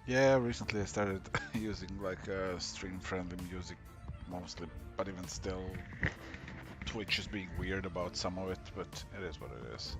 Yeah, recently I started using like stream-friendly music mostly, but even still, Twitch is being weird about some of it, but it is what it is.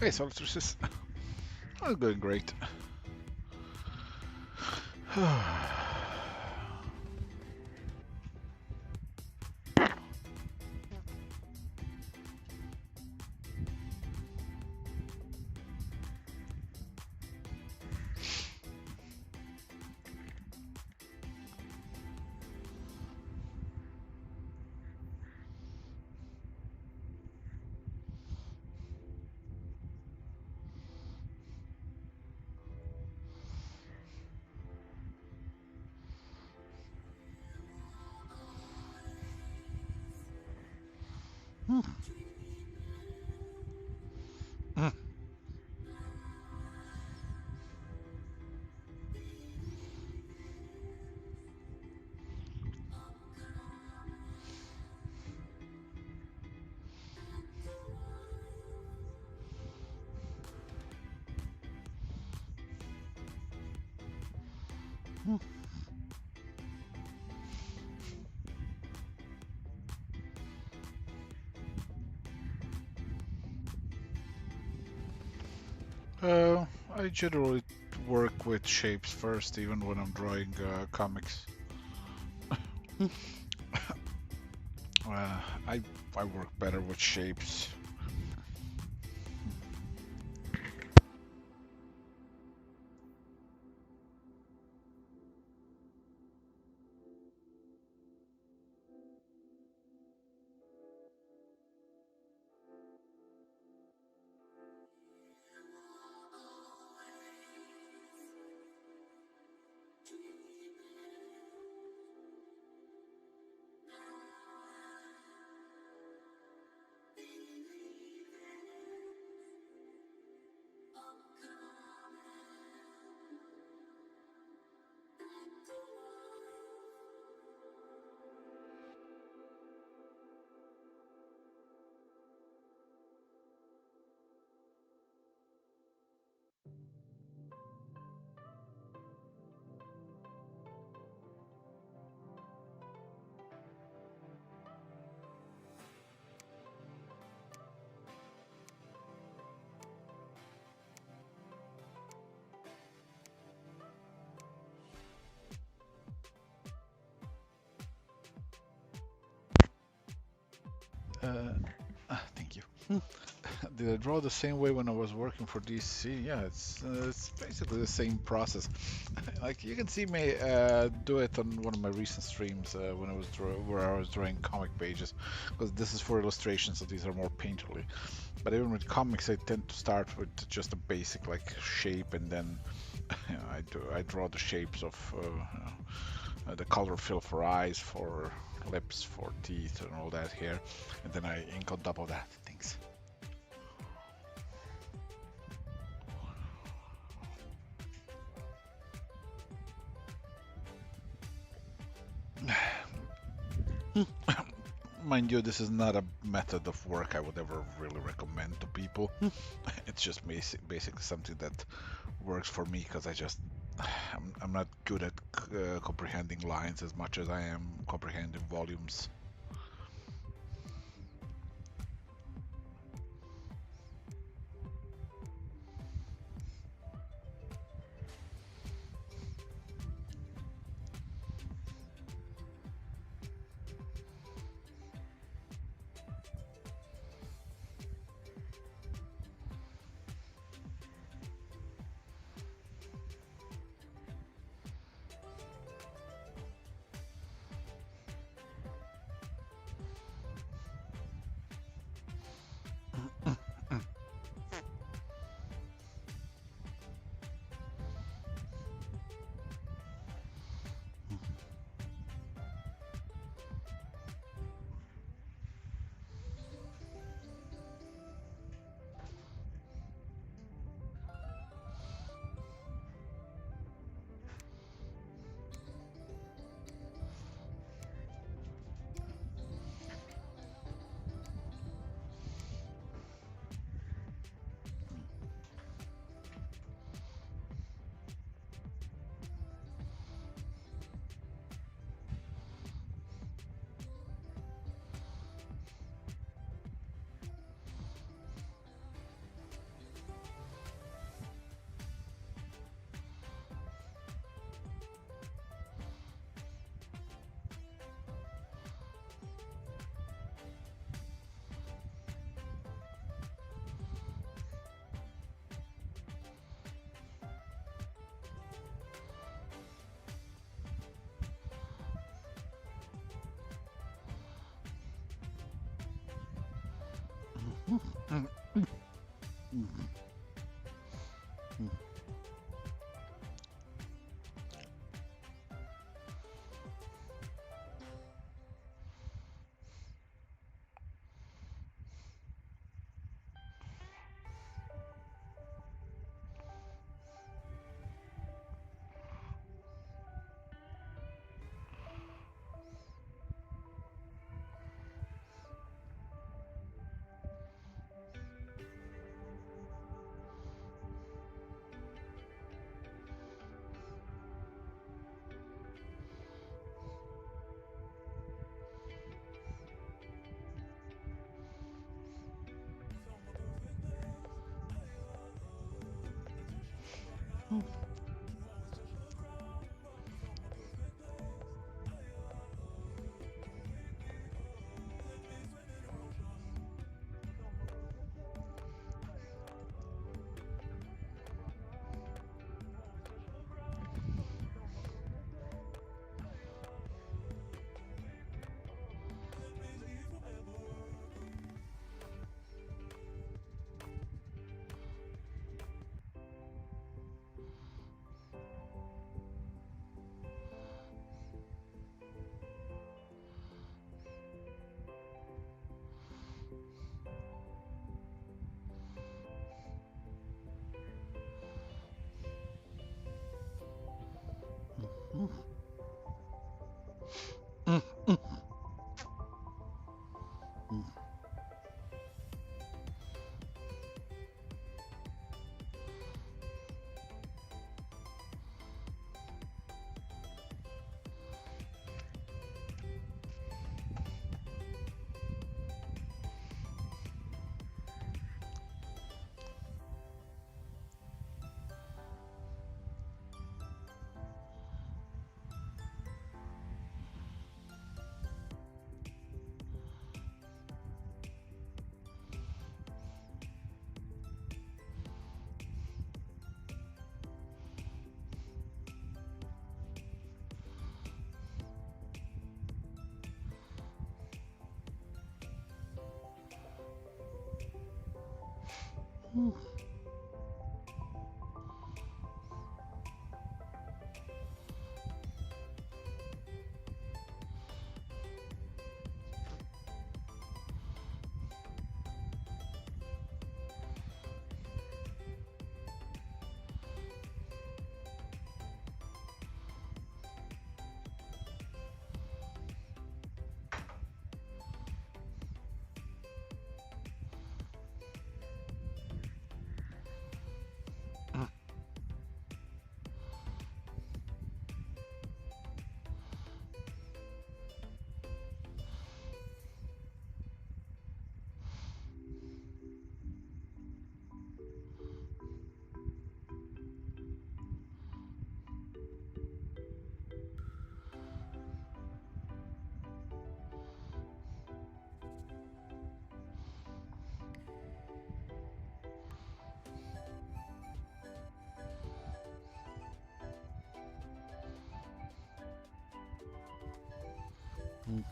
Hey, Solstices. I'm doing great. Hmm. Hmm. Hmm. I generally work with shapes first, even when I'm drawing comics. Uh, I I work better with shapes. Uh, Thank you. Did I draw the same way when I was working for DC? Yeah, it's basically the same process. Like you can see me do it on one of my recent streams when where I was drawing comic pages, because this is for illustration, so these are more painterly. But even with comics, I tend to start with just a basic like shape, and then I draw the shapes of the color fill for eyes, for lips, for teeth, and all that here, and then I ink on top of that. Things. Mind you, this is not a method of work I would ever really recommend to people. It's just basically something that works for me because I'm not good at comprehending lines as much as I am comprehending volumes. Mm, mm, mm, mm.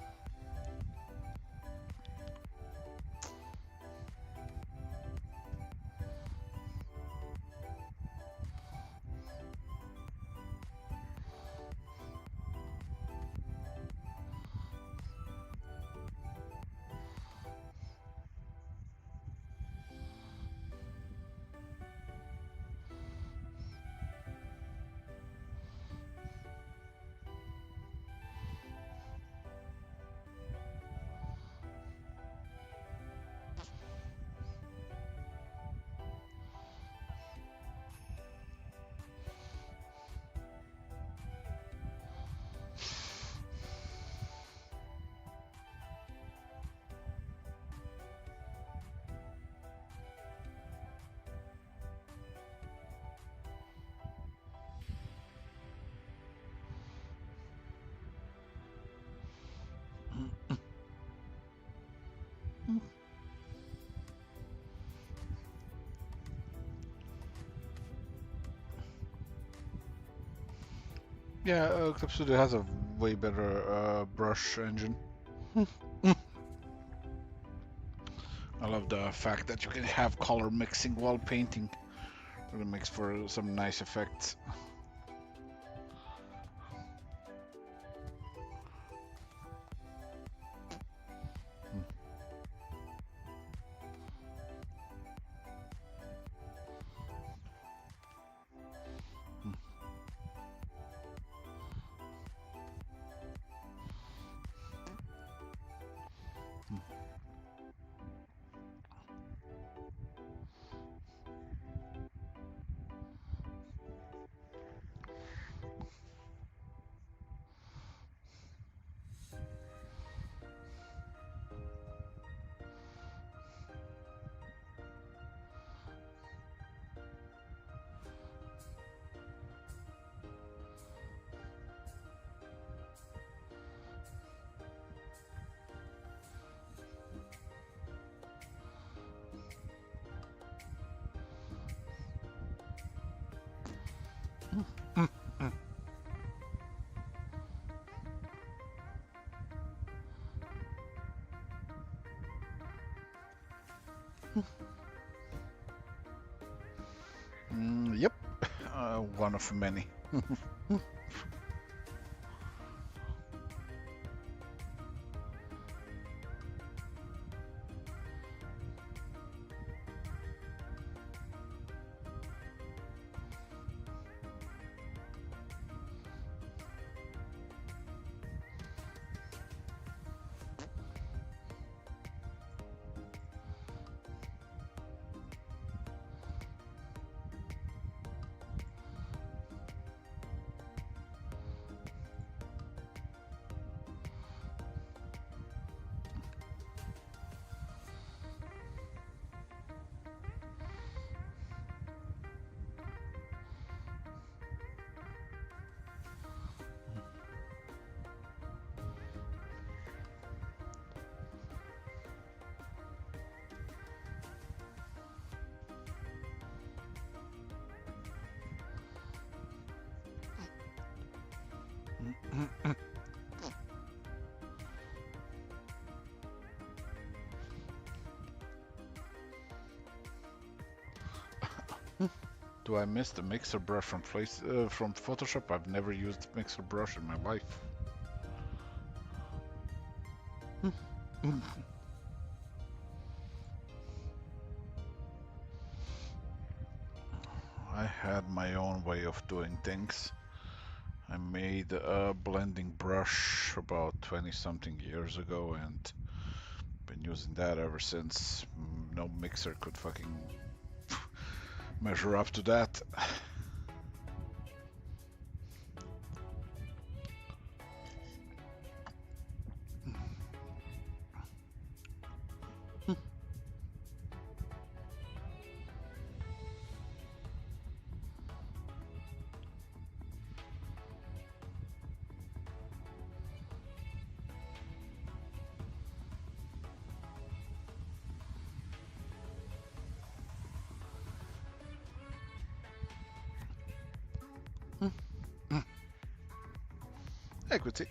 Yeah, Club Studio has a way better brush engine. I love the fact that you can have color mixing while painting. Really makes for some nice effects. Yep, one of many. Do I miss the mixer brush from Photoshop? I've never used mixer brush in my life. I had my own way of doing things. I made a blending brush about 20 something years ago and been using that ever since. No mixer could fucking measure up to that. Equity.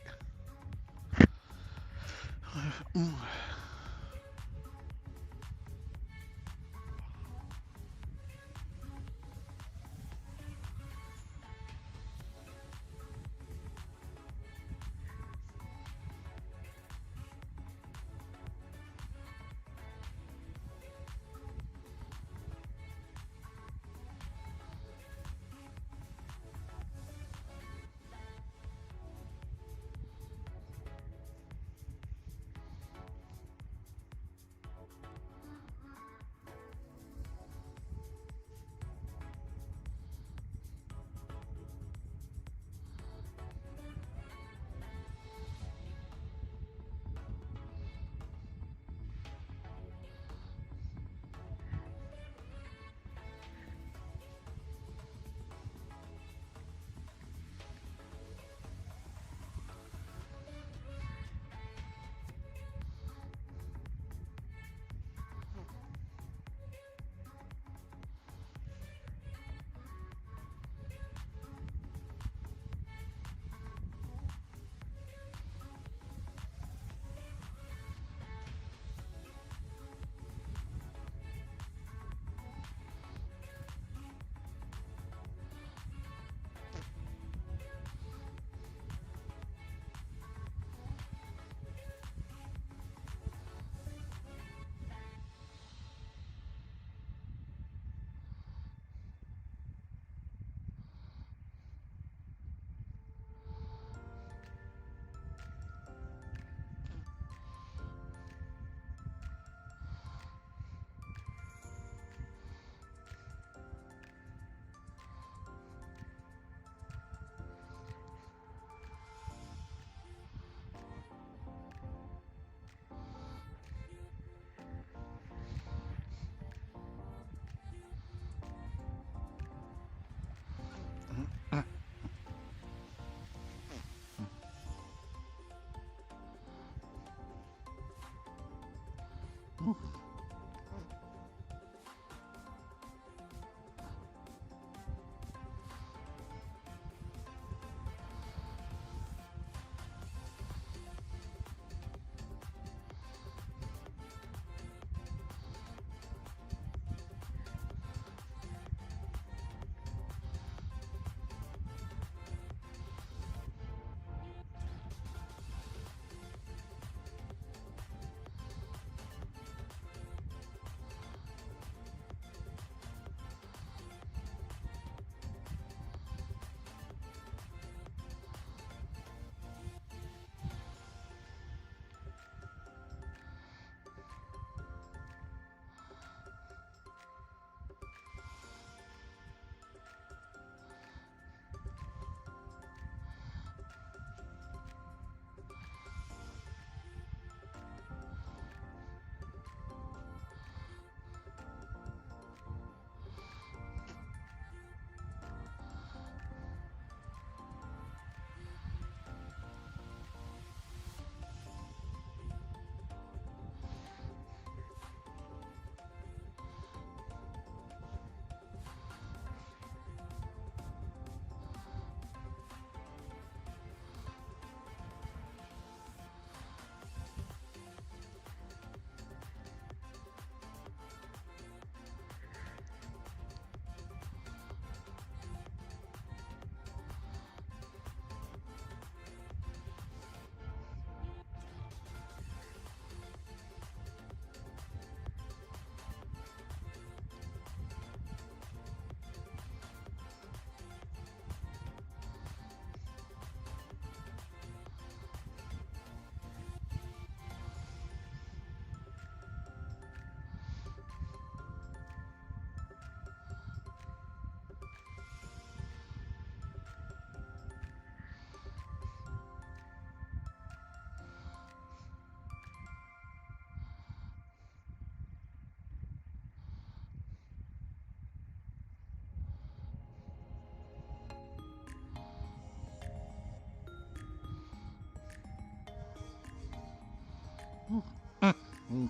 Mm. Mm.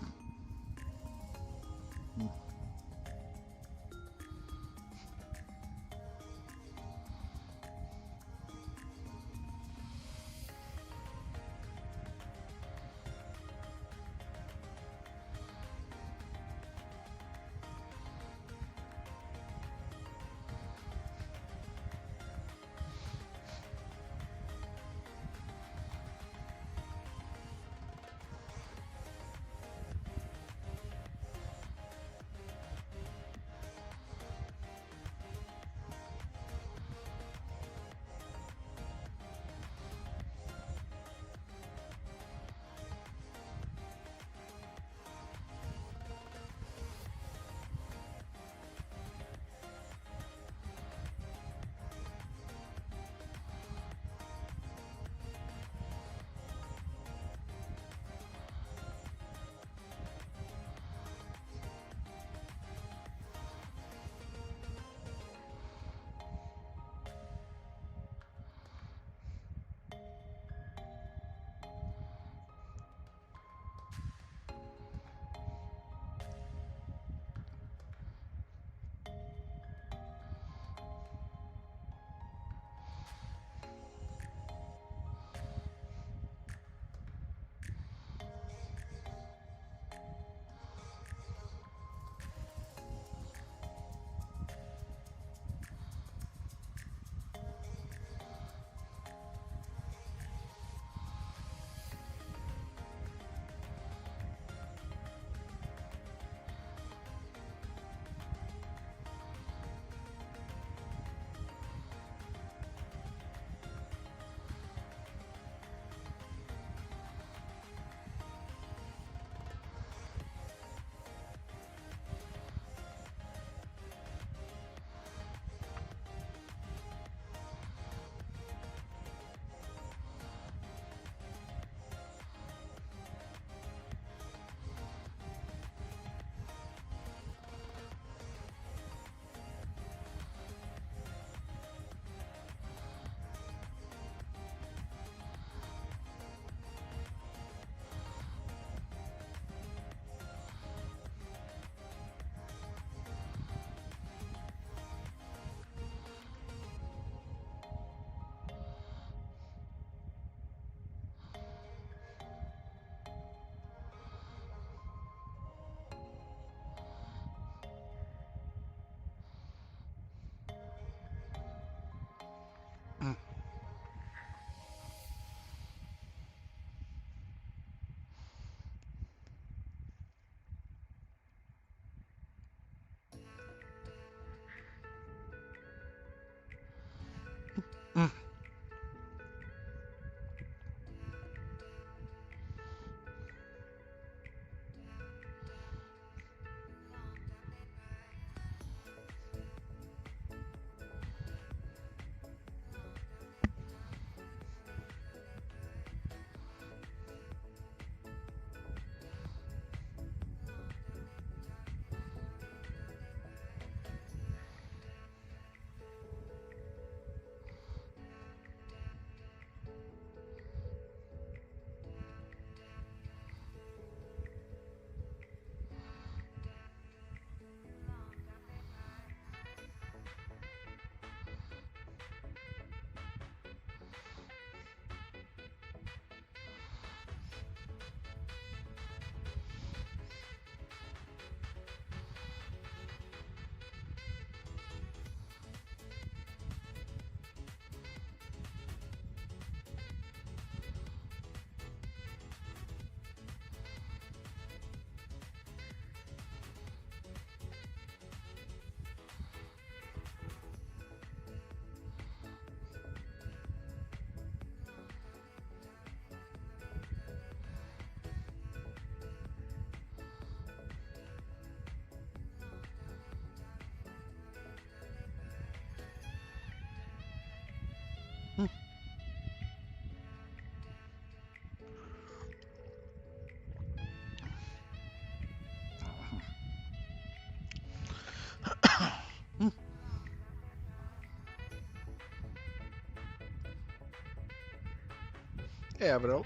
Yeah, bro.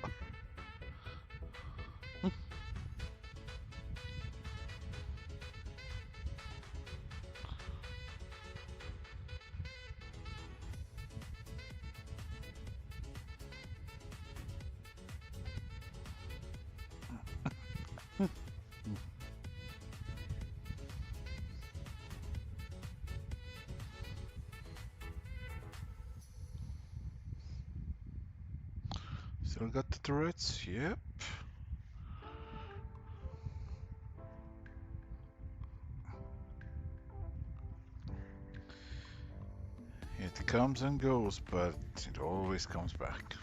Still got the turrets? Yep. It comes and goes, but it always comes back.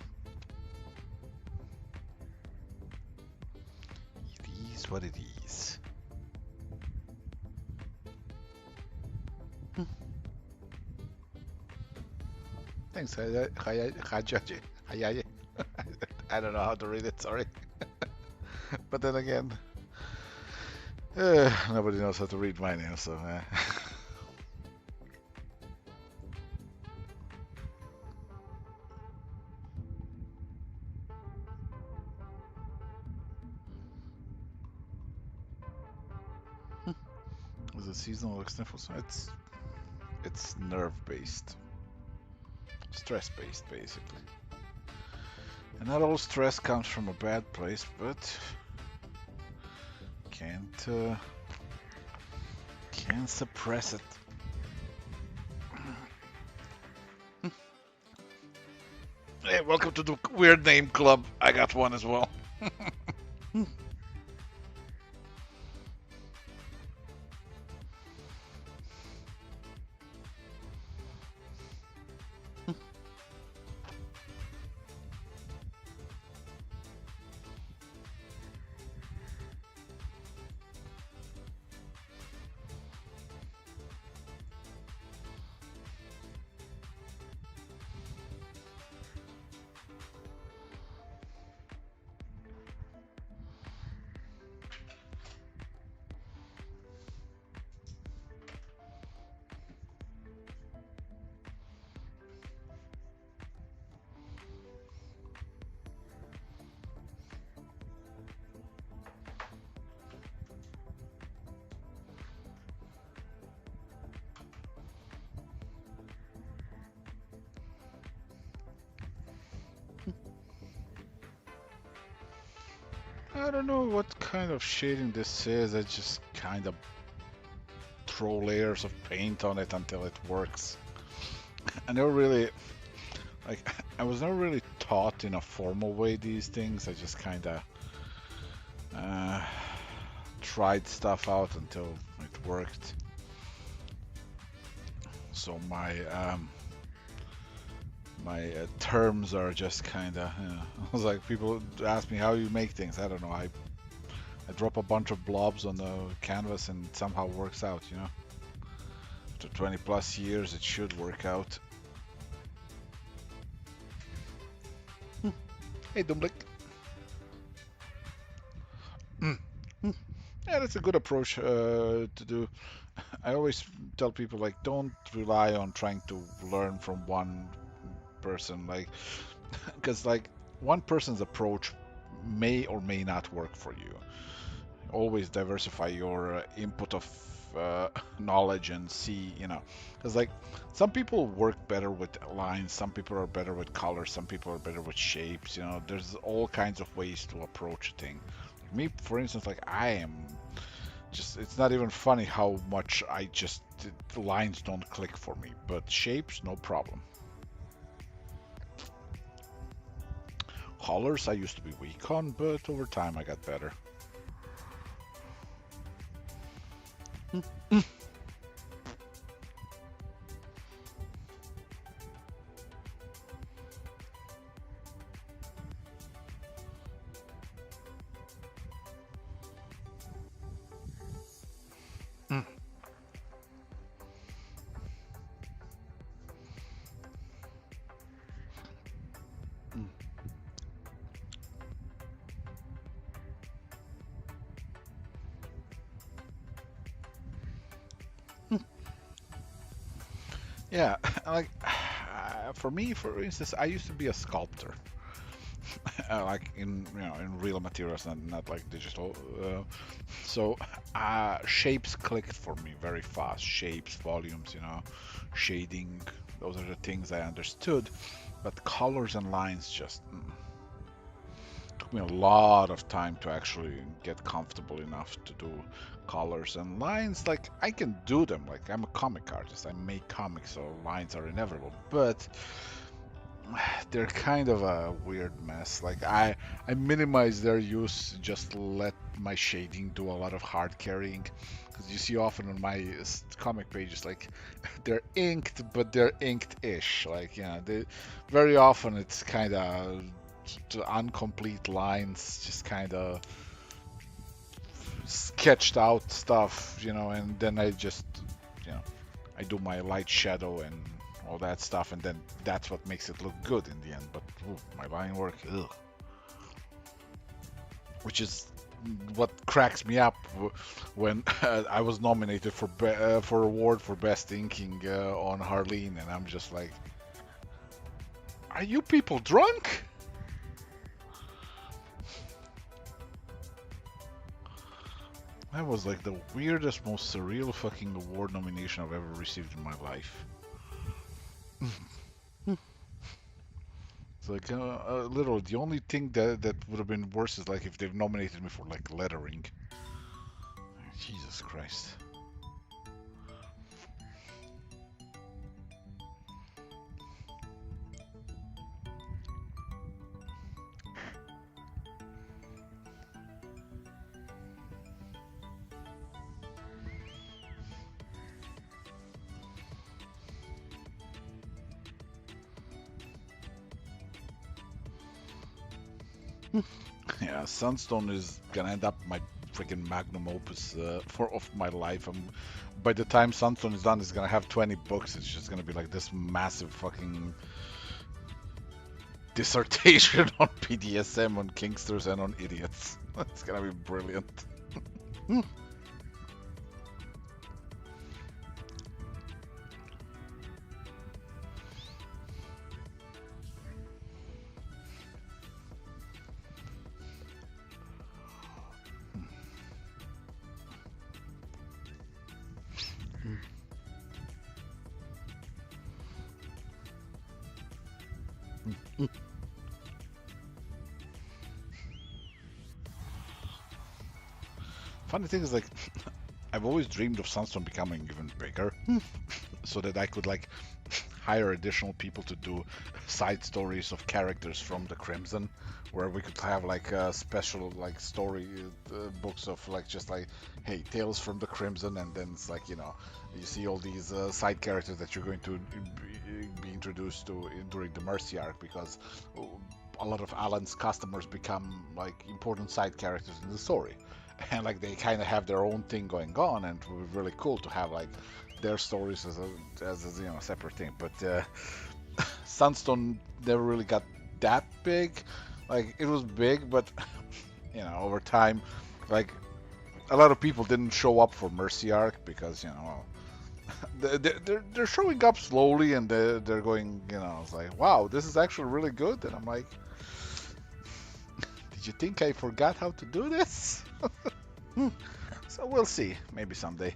It is what it is. Thanks, Hajaji. Hayaye. I don't know how to read it, sorry. But then again, nobody knows how to read my name, so. Is it seasonal like sniffles? It's nerve based, stress based, basically. And not all stress comes from a bad place, but can't suppress it. Hey, welcome to the weird name club. I got one as well. I don't know what kind of shading this is. I just kind of throw layers of paint on it until it works. I never really, like, I was never really taught in a formal way these things. I just kind of tried stuff out until it worked. So my terms are just kind of, I was like, people ask me how you make things. I don't know. I drop a bunch of blobs on the canvas and it somehow works out, you know. After 20 plus years, it should work out. Hey, Dumblik. Yeah, that's a good approach to do. I always tell people, like, don't rely on trying to learn from one person, like, because like one person's approach may or may not work for you. Always diversify your input of knowledge and see, you know, because like some people work better with lines, some people are better with colors, some people are better with shapes, you know, there's all kinds of ways to approach a thing. Me, for instance, like I am just, it's not even funny how much I just, the lines don't click for me, but shapes, no problem. Colors I used to be weak on, but over time I got better. Yeah, like for me, for instance, I used to be a sculptor, like in, you know, in real materials and not like digital. So shapes clicked for me very fast. Shapes, volumes, you know, shading. Those are the things I understood, but colors and lines just took me a lot of time to actually get comfortable enough to do colors and lines. Like I can do them, like I'm a comic artist, I make comics, so lines are inevitable, but they're kind of a weird mess. Like I minimize their use, just let my shading do a lot of hard carrying. Because you see often on my comic pages, like they're inked, but they're inked-ish. Like they very often it's kind of incomplete lines, just kind of sketched out stuff, and then I just, you know, I do my light shadow and all that stuff, and then that's what makes it look good in the end. But ooh, my line work, ugh. Which is what cracks me up when I was nominated for award for best inking on Harleen, and I'm just like, are you people drunk? That was like the weirdest, most surreal fucking award nomination I've ever received in my life. It's like literally the only thing that would have been worse is like if they've nominated me for like lettering. Jesus Christ. Yeah, Sunstone is gonna end up my freaking magnum opus for of my life. By the time Sunstone is done, it's gonna have 20 books. It's just gonna be like this massive fucking dissertation on PDSM, on Kingsters, and on idiots. It's gonna be brilliant. Funny thing is, like, I've always dreamed of Sunstone becoming even bigger, so that I could like hire additional people to do side stories of characters from the Crimson, where we could have like special like story books of like just like, hey, tales from the Crimson, and then it's like, you see all these side characters that you're going to be introduced to during the Mercy arc, because a lot of Alan's customers become like important side characters in the story. And like they kind of have their own thing going on, and it would be really cool to have like their stories as a separate thing. But Sunstone never really got that big. Like it was big, but over time, like a lot of people didn't show up for Mercy Arc because they're showing up slowly, and they're going, it's like, wow, this is actually really good, and I'm like, did you think I forgot how to do this? So we'll see, maybe someday.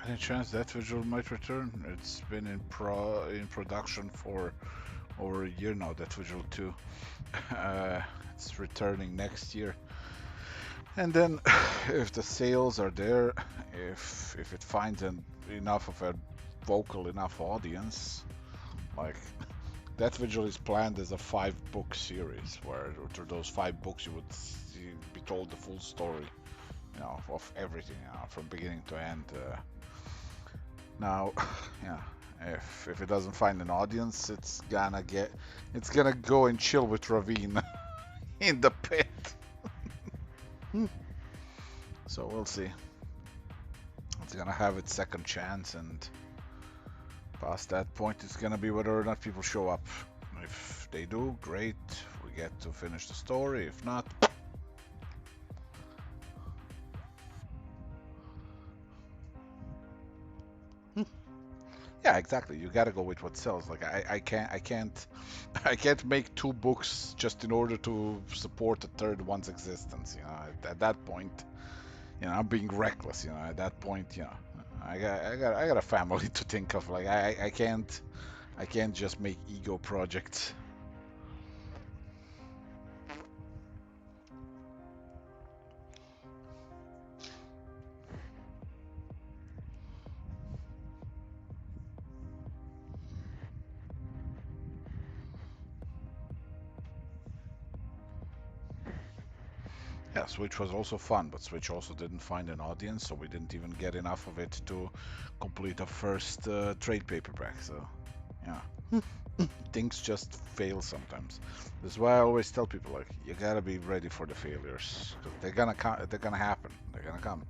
Any chance that visual might return? It's been in production for over a year now. That visual 2. Uh, it's returning next year. And then, if the sales are there, if it finds enough of a vocal enough audience, like that visual is planned as a 5-book series, where through those 5 books you would be told the full story, of everything, from beginning to end. Now, yeah, if it doesn't find an audience, it's gonna go and chill with Ravine in the pit. So we'll see. It's gonna have its second chance, and past that point, it's gonna be whether or not people show up. If they do, great, we get to finish the story. If not, yeah, exactly. You gotta go with what sells. Like I can't make 2 books just in order to support the third one's existence. At that point, I'm being reckless. At that point, I got a family to think of. Like I can't just make ego projects. Yeah, Switch was also fun, but Switch also didn't find an audience, so we didn't even get enough of it to complete a first trade paperback. So, yeah, things just fail sometimes. That's why I always tell people, like, you gotta be ready for the failures, 'cause they're gonna come, they're gonna happen, they're gonna come.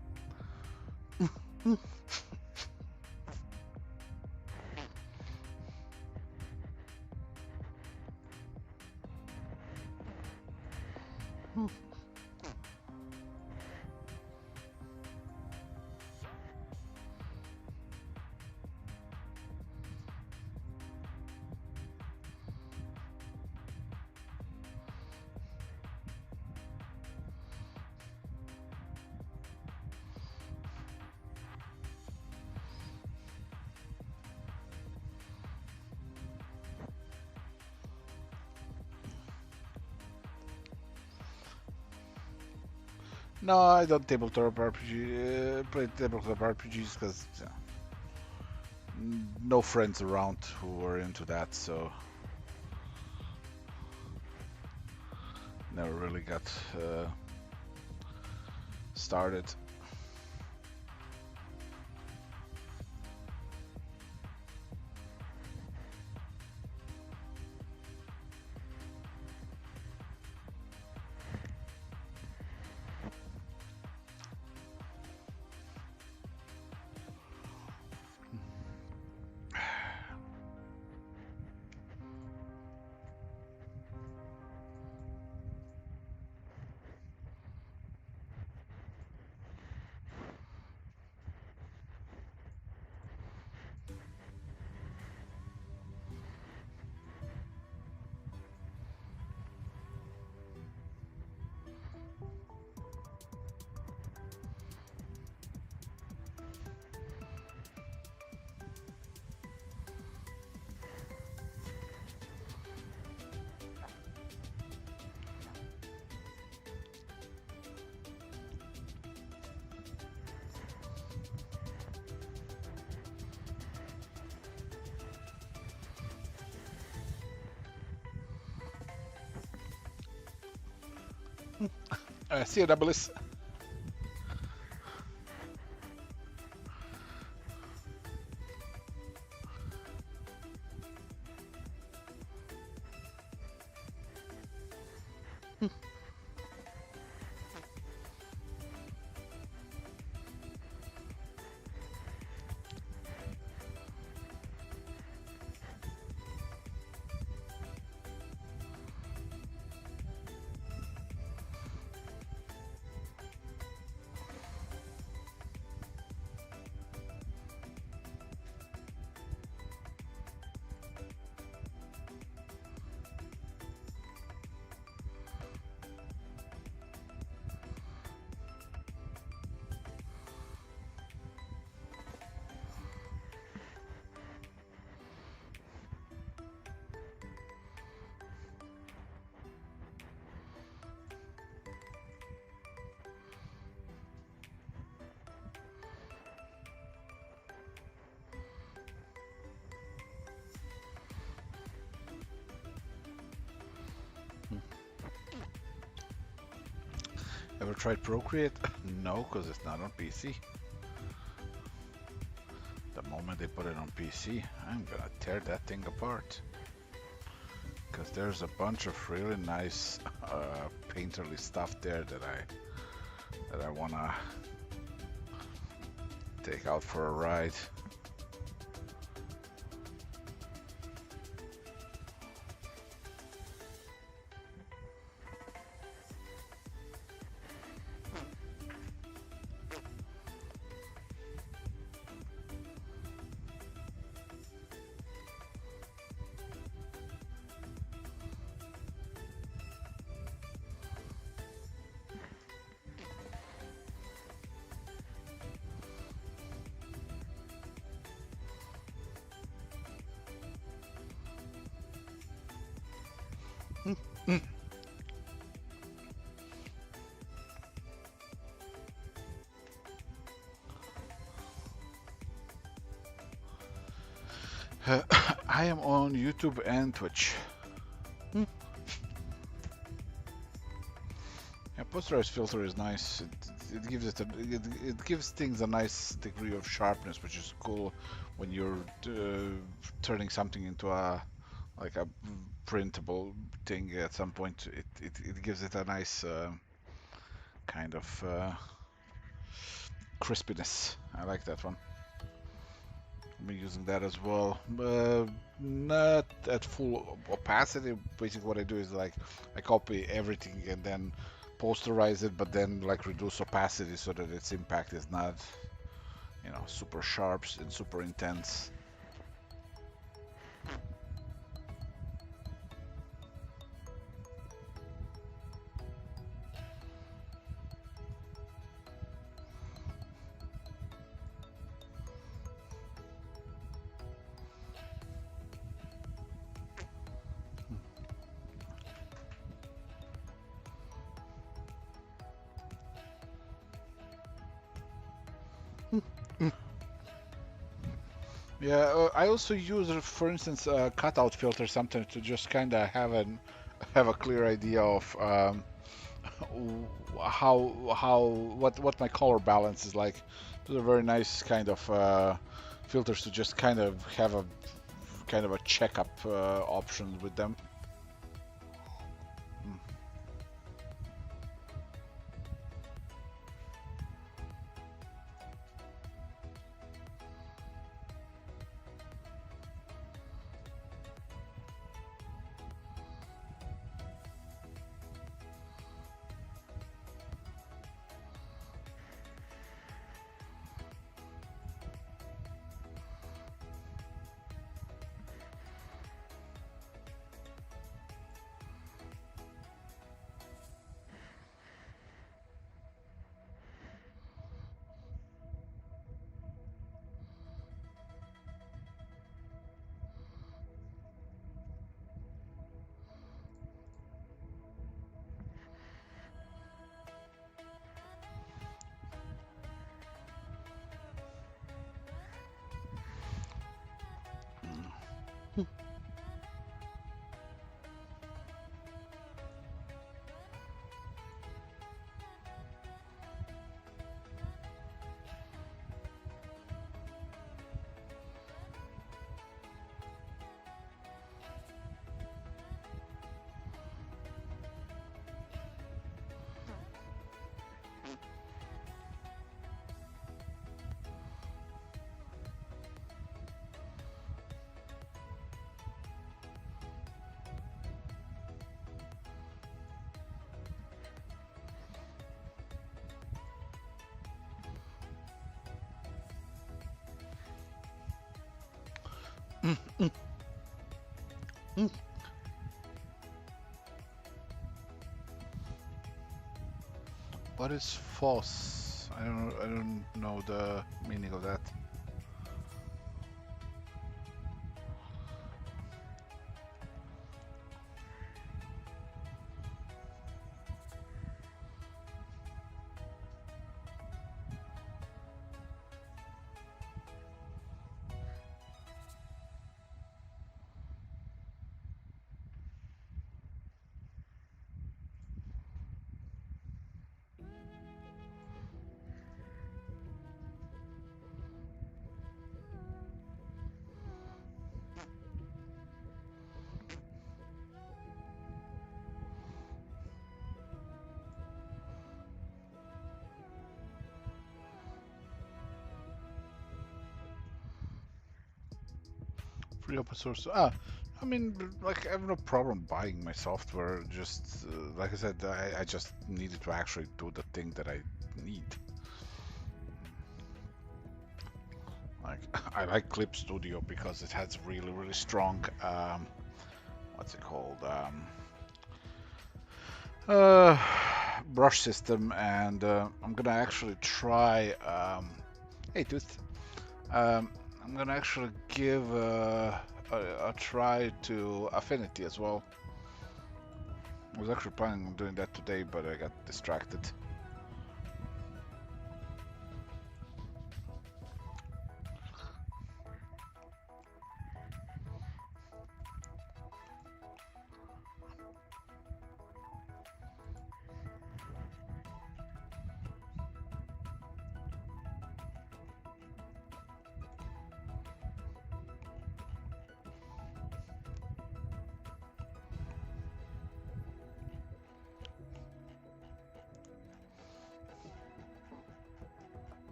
No, I don't tabletop RPG, play tabletop RPGs because no friends around who are into that, so never really got started. See you, Doubles. Ever tried Procreate? No, because it's not on PC. The moment they put it on PC, I'm gonna tear that thing apart. Because there's a bunch of really nice painterly stuff there that I wanna take out for a ride. I am on YouTube and Twitch. Yeah, posterized filter is nice. It gives it gives things a nice degree of sharpness, which is cool when you're turning something into a like a printable thing. At some point, it gives it a nice kind of crispiness. I like that one. I'm using that as well. Not at full opacity. Basically, what I do is like I copy everything and then posterize it, but then like reduce opacity so that its impact is not, you know, super sharp and super intense. Yeah, I also use, for instance, a cutout filter sometimes to just kind of have a clear idea of what my color balance is like. Those are very nice kind of filters to just kind of have a kind of a checkup option with them. What is false? I don't know the meaning of that. Free open source. I mean, like, I have no problem buying my software. Just like I said, I just needed to actually do the thing that I need. Like, I like Clip Studio because it has really, really strong, what's it called? Uh, Brush system, and I'm gonna actually try. Hey, Tooth. I'm gonna actually give a try to Affinity as well. I was actually planning on doing that today, but I got distracted.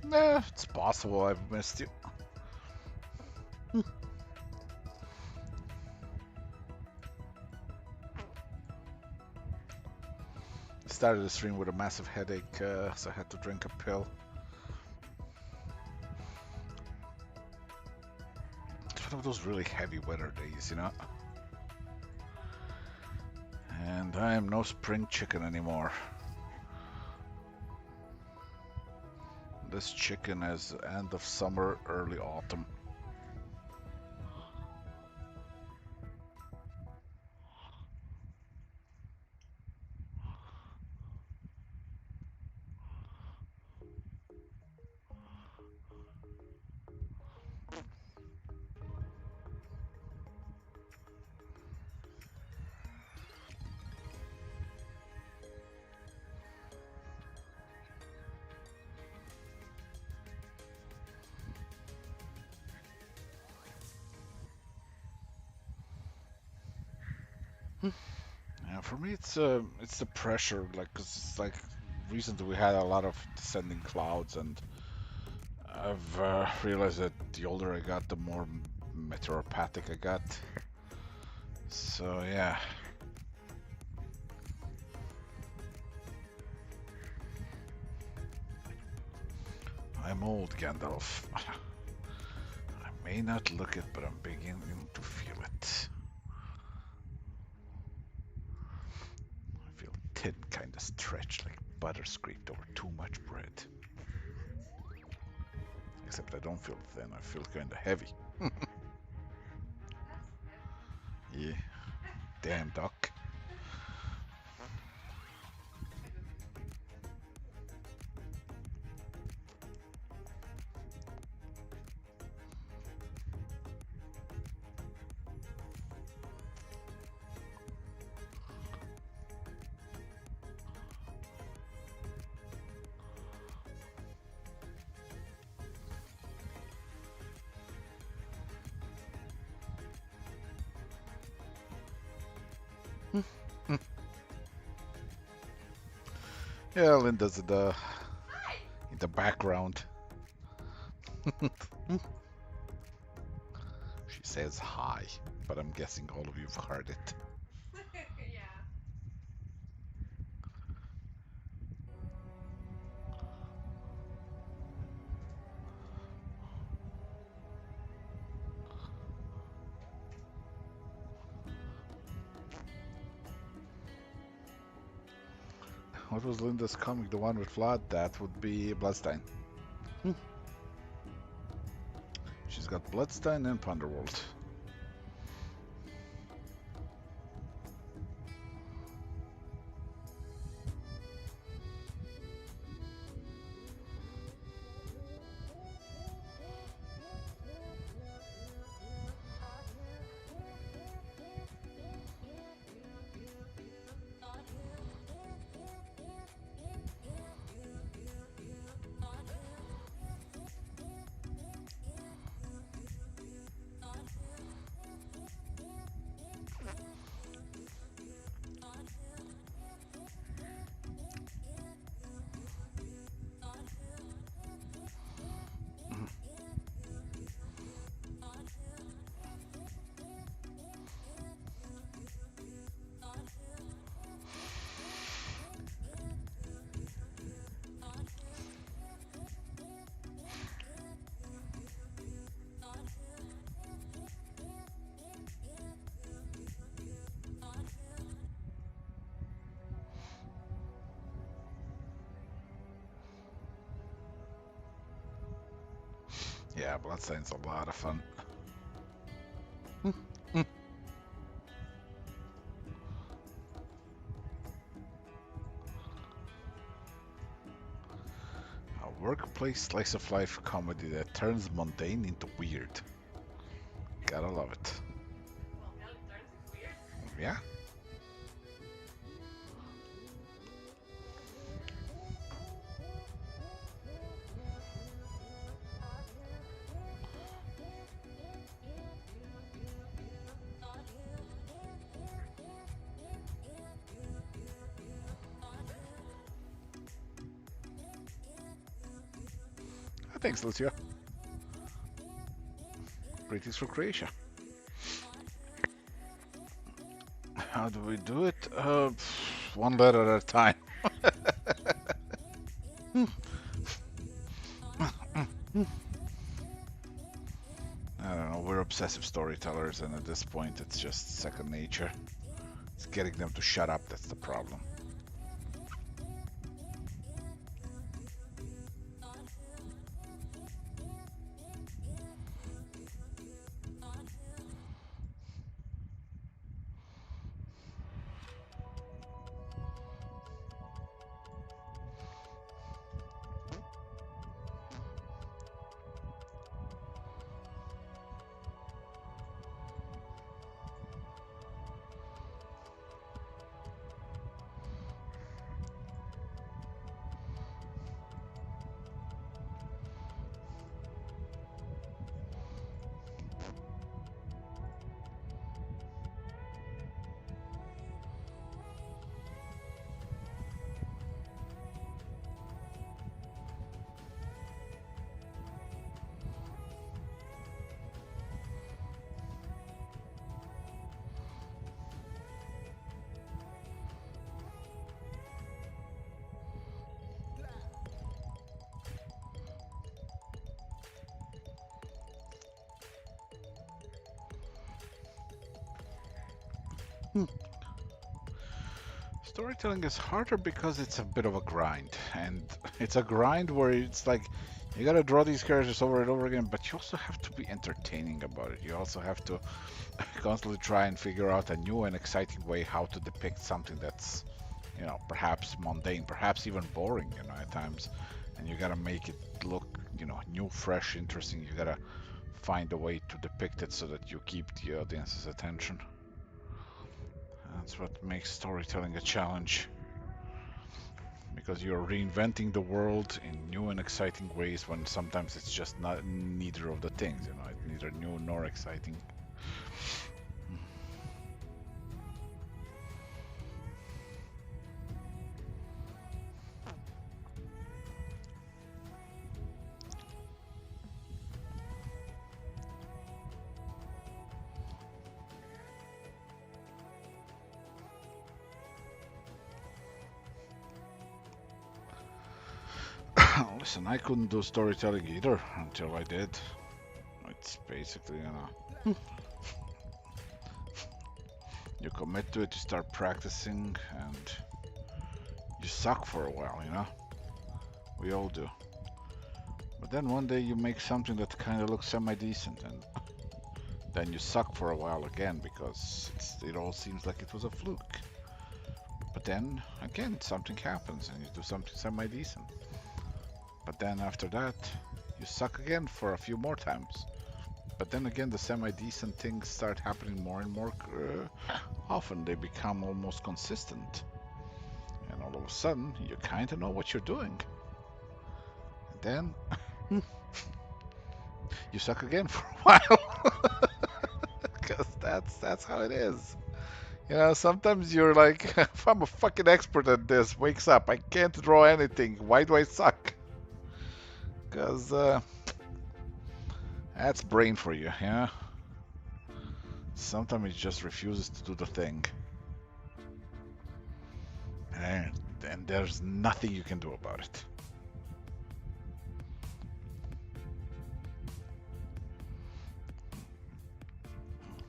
Nah, it's possible I've missed you. Started the stream with a massive headache, so I had to drink a pill. It's one of those really heavy weather days, you know? And I am no spring chicken anymore. This chicken is end of summer, early autumn. Yeah, for me it's the pressure, like 'cause it's like recently we had a lot of descending clouds, and I've realized that the older I got, the more meteoropathic I got. So yeah, I'm old, Gandalf. I may not look it, but I'm beginning to feel it. I feel thin, kind of stretched, like butter scraped over too much bread. Except I don't feel thin, I feel kind of heavy. Yeah, damn duck. Yeah, Linda's in the background. She says hi, but I'm guessing all of you've heard it. What was Linda's comic? The one with Vlad? That would be Bloodstein. She's got Bloodstein and Ponderworld. Yeah, Bloodstain's a lot of fun. A workplace slice of life comedy that turns mundane into weird. Gotta love it. Yeah? Thanks, Lucia. Greetings from Croatia. How do we do it? One letter at a time. I don't know, we're obsessive storytellers, and at this point, it's just second nature. It's getting them to shut up that's the problem. Storytelling is harder because it's a bit of a grind, and it's a grind where it's like you gotta draw these characters over and over again, but you also have to be entertaining about it. You also have to constantly try and figure out a new and exciting way how to depict something that's, perhaps mundane, perhaps even boring, at times. And you gotta make it look, new, fresh, interesting. You gotta find a way to depict it so that you keep the audience's attention. That's what makes storytelling a challenge. Because you're reinventing the world in new and exciting ways when sometimes it's just not neither of the things, it's neither new nor exciting. Listen, I couldn't do storytelling either until I did. It's basically, you commit to it, you start practicing, and you suck for a while, We all do. But then one day you make something that kind of looks semi-decent, and then you suck for a while again because it all seems like it was a fluke. But then, again, something happens and you do something semi-decent. But then after that, you suck again for a few more times. But then again, the semi-decent things start happening more and more often. They become almost consistent. And all of a sudden, you kind of know what you're doing. And then, you suck again for a while. Because that's how it is. Sometimes you're like, if I'm a fucking expert at this, wakes up, I can't draw anything. Why do I suck? Because that's brain for you, yeah? Sometimes it just refuses to do the thing. And there's nothing you can do about it.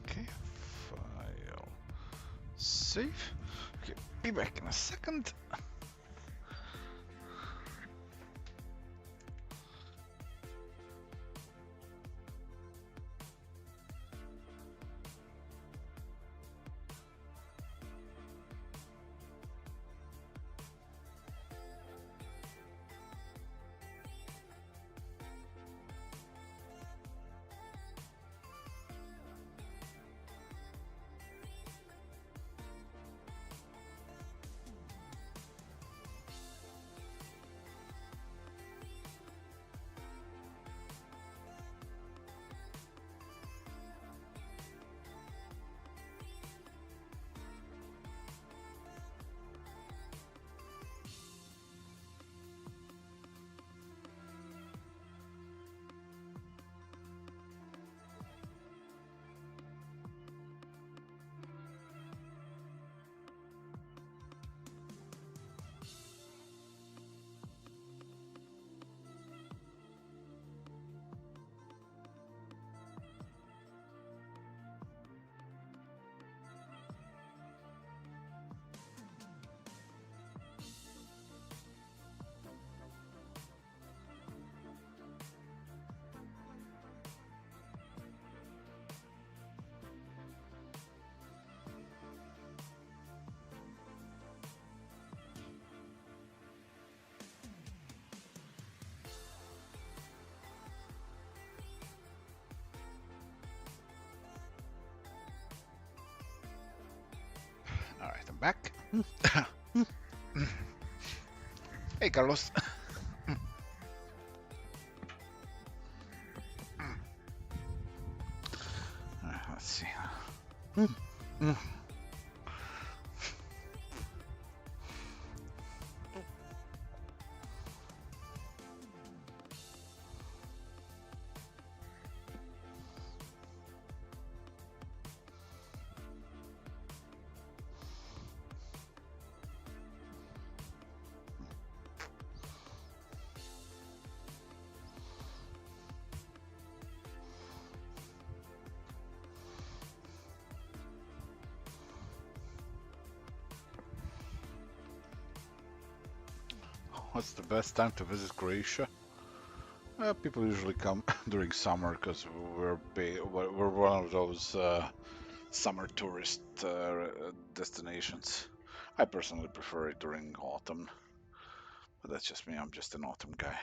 Okay, file. Save. Okay, be back in a second. I'm back. Hey, Carlos. Let's see. What's the best time to visit Croatia? People usually come during summer because we're one of those summer tourist destinations. I personally prefer it during autumn, but that's just me. I'm just an autumn guy.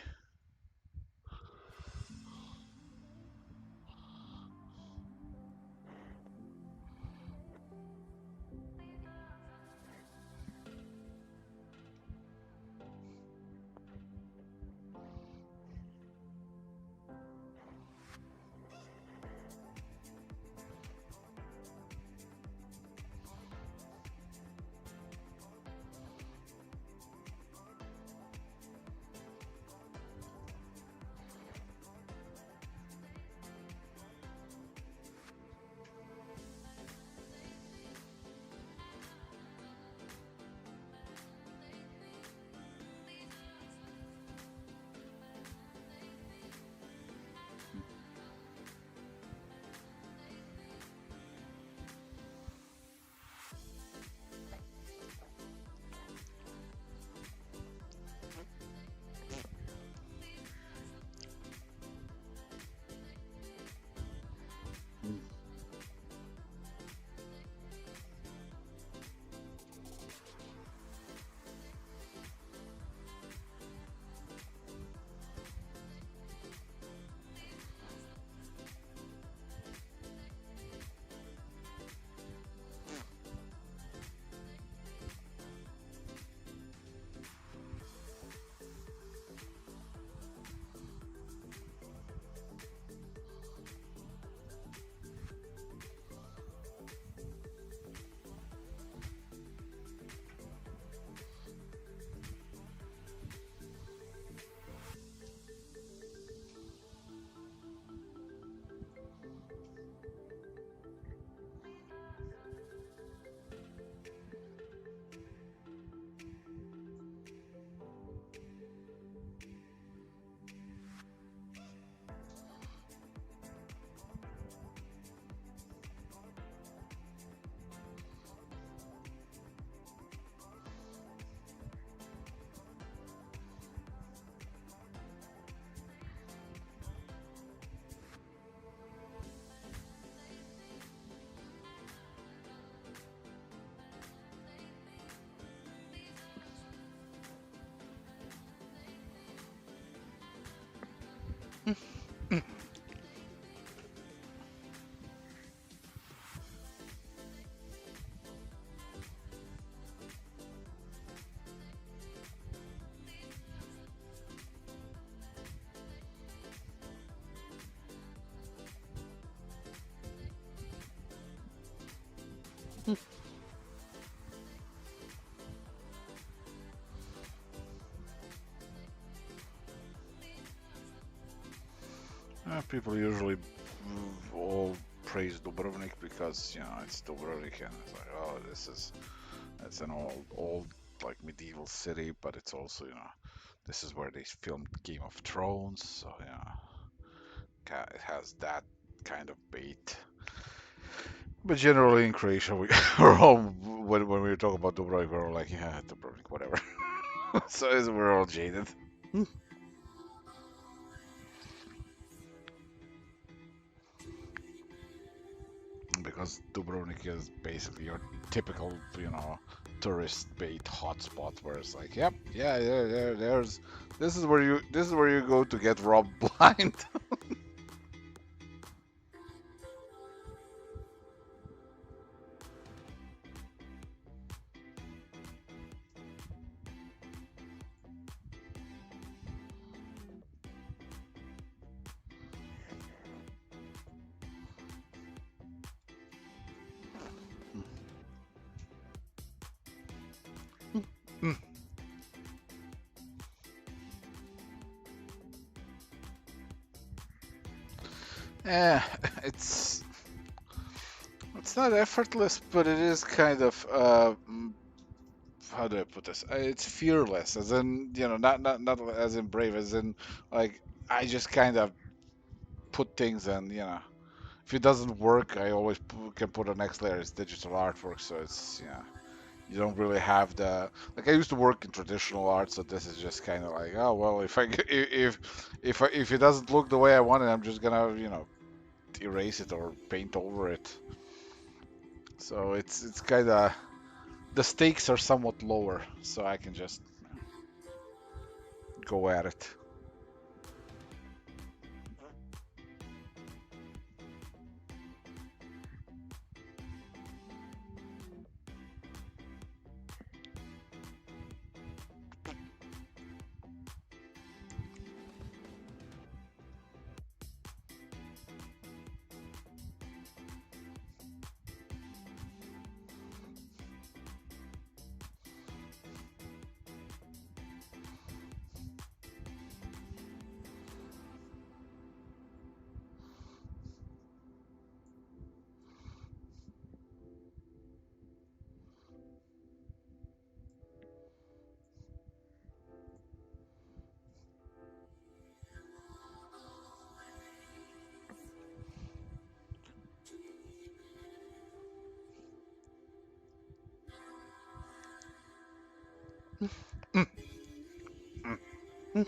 People usually all praise Dubrovnik because it's Dubrovnik and it's like, oh, it's an old like medieval city, but it's also this is where they filmed Game of Thrones, so it has that kind of bait. But generally in Croatia, we're all when we talk about Dubrovnik, we're all like, yeah, Dubrovnik, whatever. So we're all jaded. Because Dubrovnik is basically your typical, tourist bait hotspot where it's like, yep, yeah, there's this is where you go to get robbed blind. Eh, it's it's not effortless, but it is kind of how do I put this? It's fearless, as in not as in brave, as in like I just kind of put things and if it doesn't work, I always can put a next layer. It's digital artwork, so it's you don't really have the like I used to work in traditional art, so this is just kind of like oh well, if I if it doesn't look the way I want it, I'm just gonna erase it or paint over it. So it's kind of the stakes are somewhat lower, so I can just go at it. Mm, mm, mm.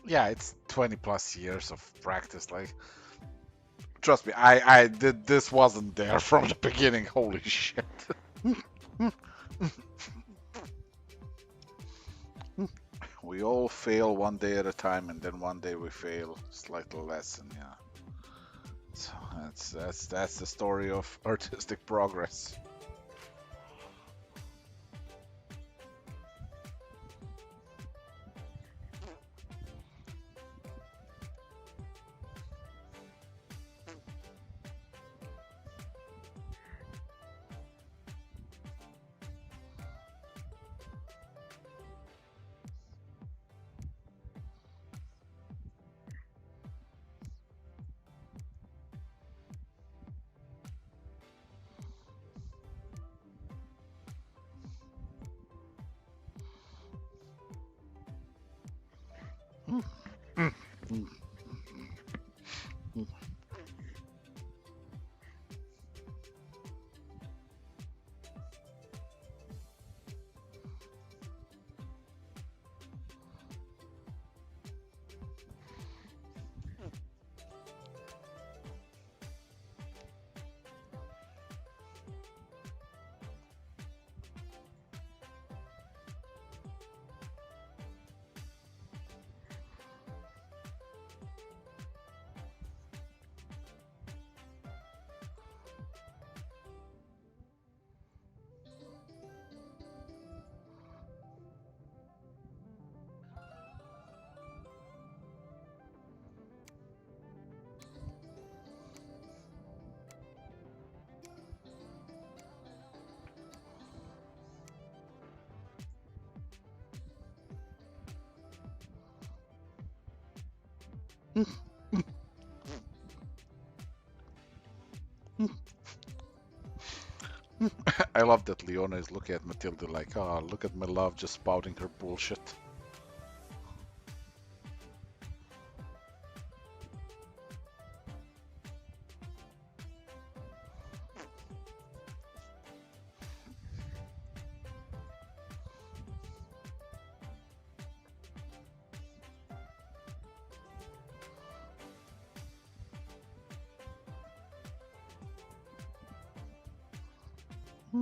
Yeah, it's 20 plus years of practice. Like, trust me, I did this wasn't there from the beginning. Holy shit. We all fail one day at a time, and then one day we fail slightly less, and yeah. So that's the story of artistic progress. I love that Leona is looking at Matilda like, oh, look at my love just spouting her bullshit. I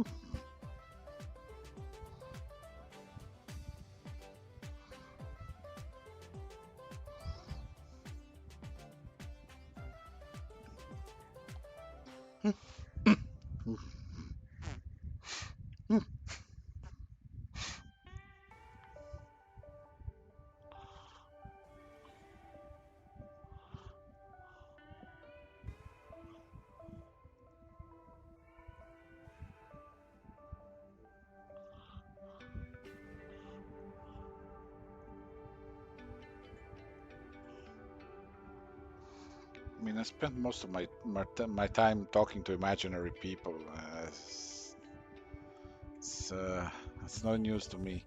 mean, I spent most of my time talking to imaginary people. It's, it's no news to me.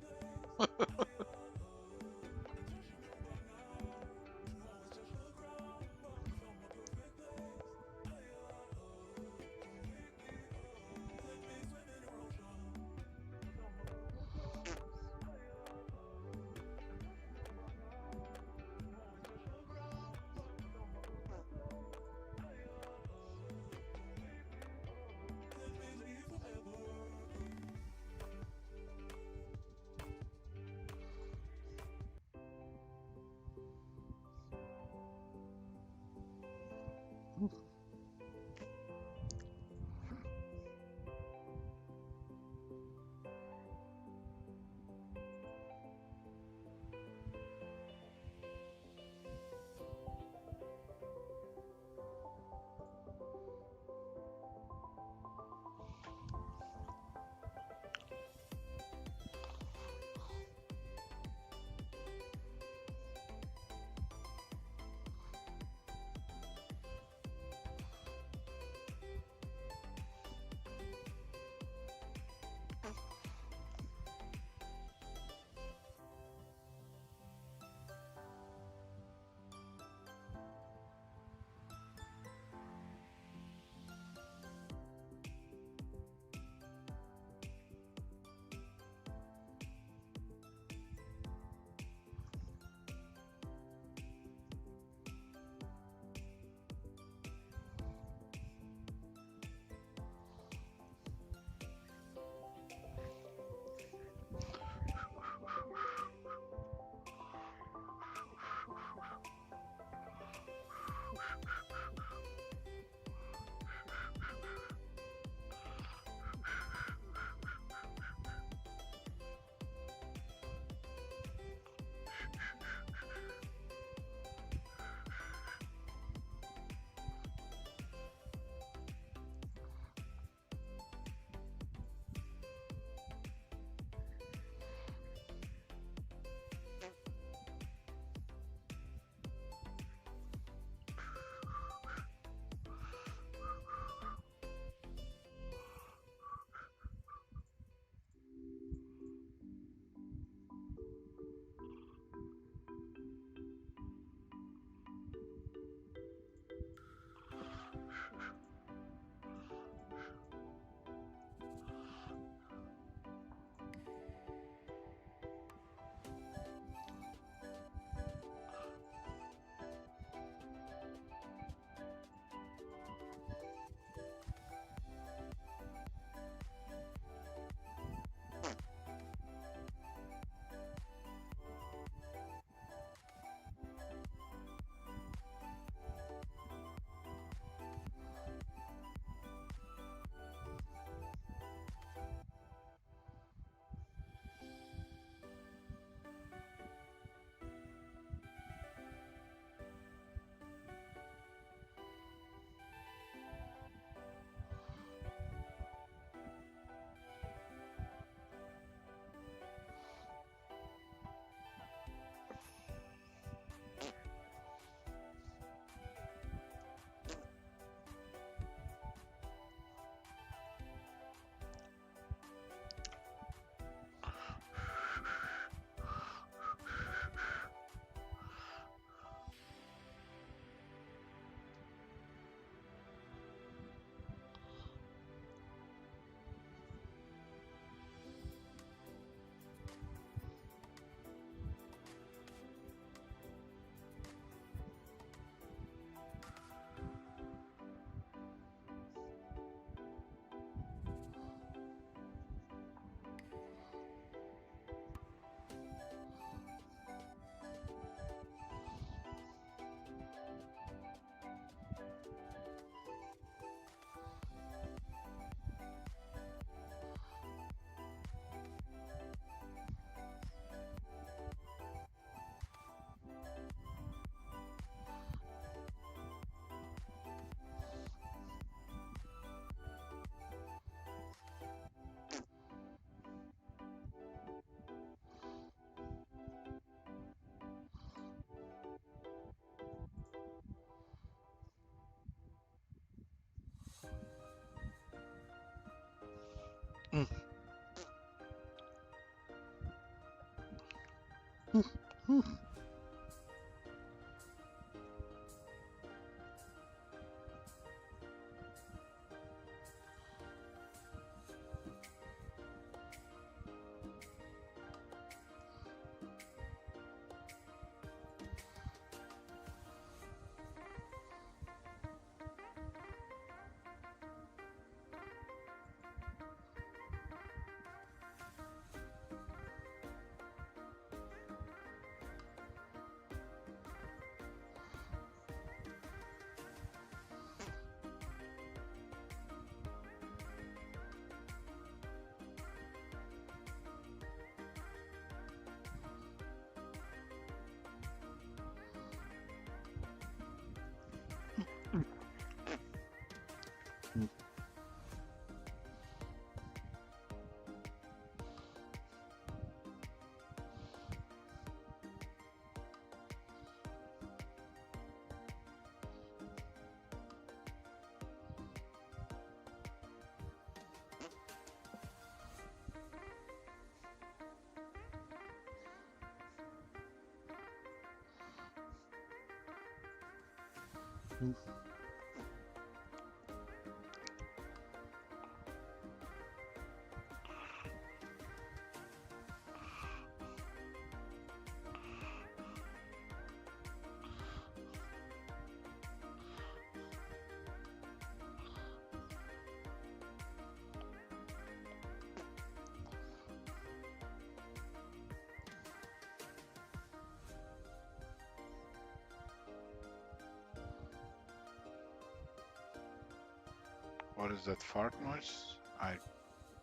What is that fart noise? I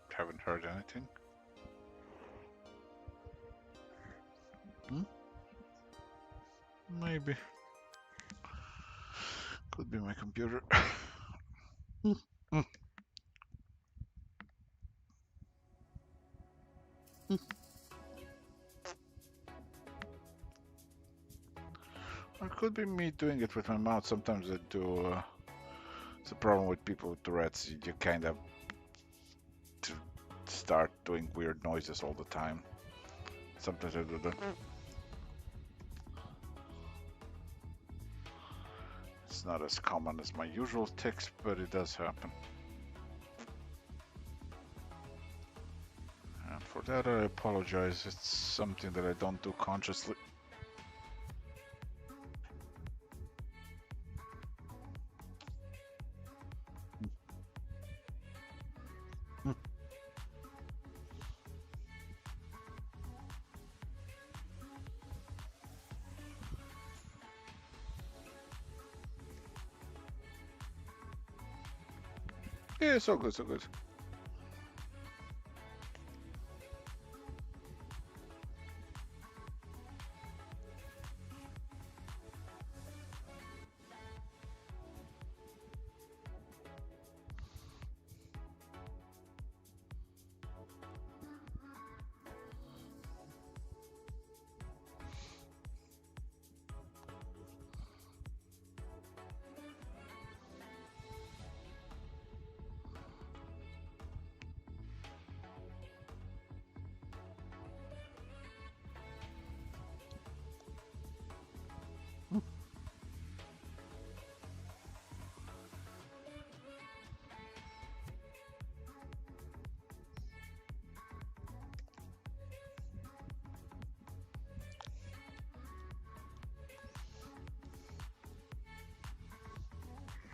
haven't heard anything. Hmm? Maybe. Could be my computer. Or it could be me doing it with my mouth. Sometimes I do. It's a problem with people with Tourette's. You kind of start doing weird noises all the time. Sometimes I do that. It's not as common as my usual tics, but it does happen. And for that, I apologize. It's something that I don't do consciously. Yeah, so good, so good.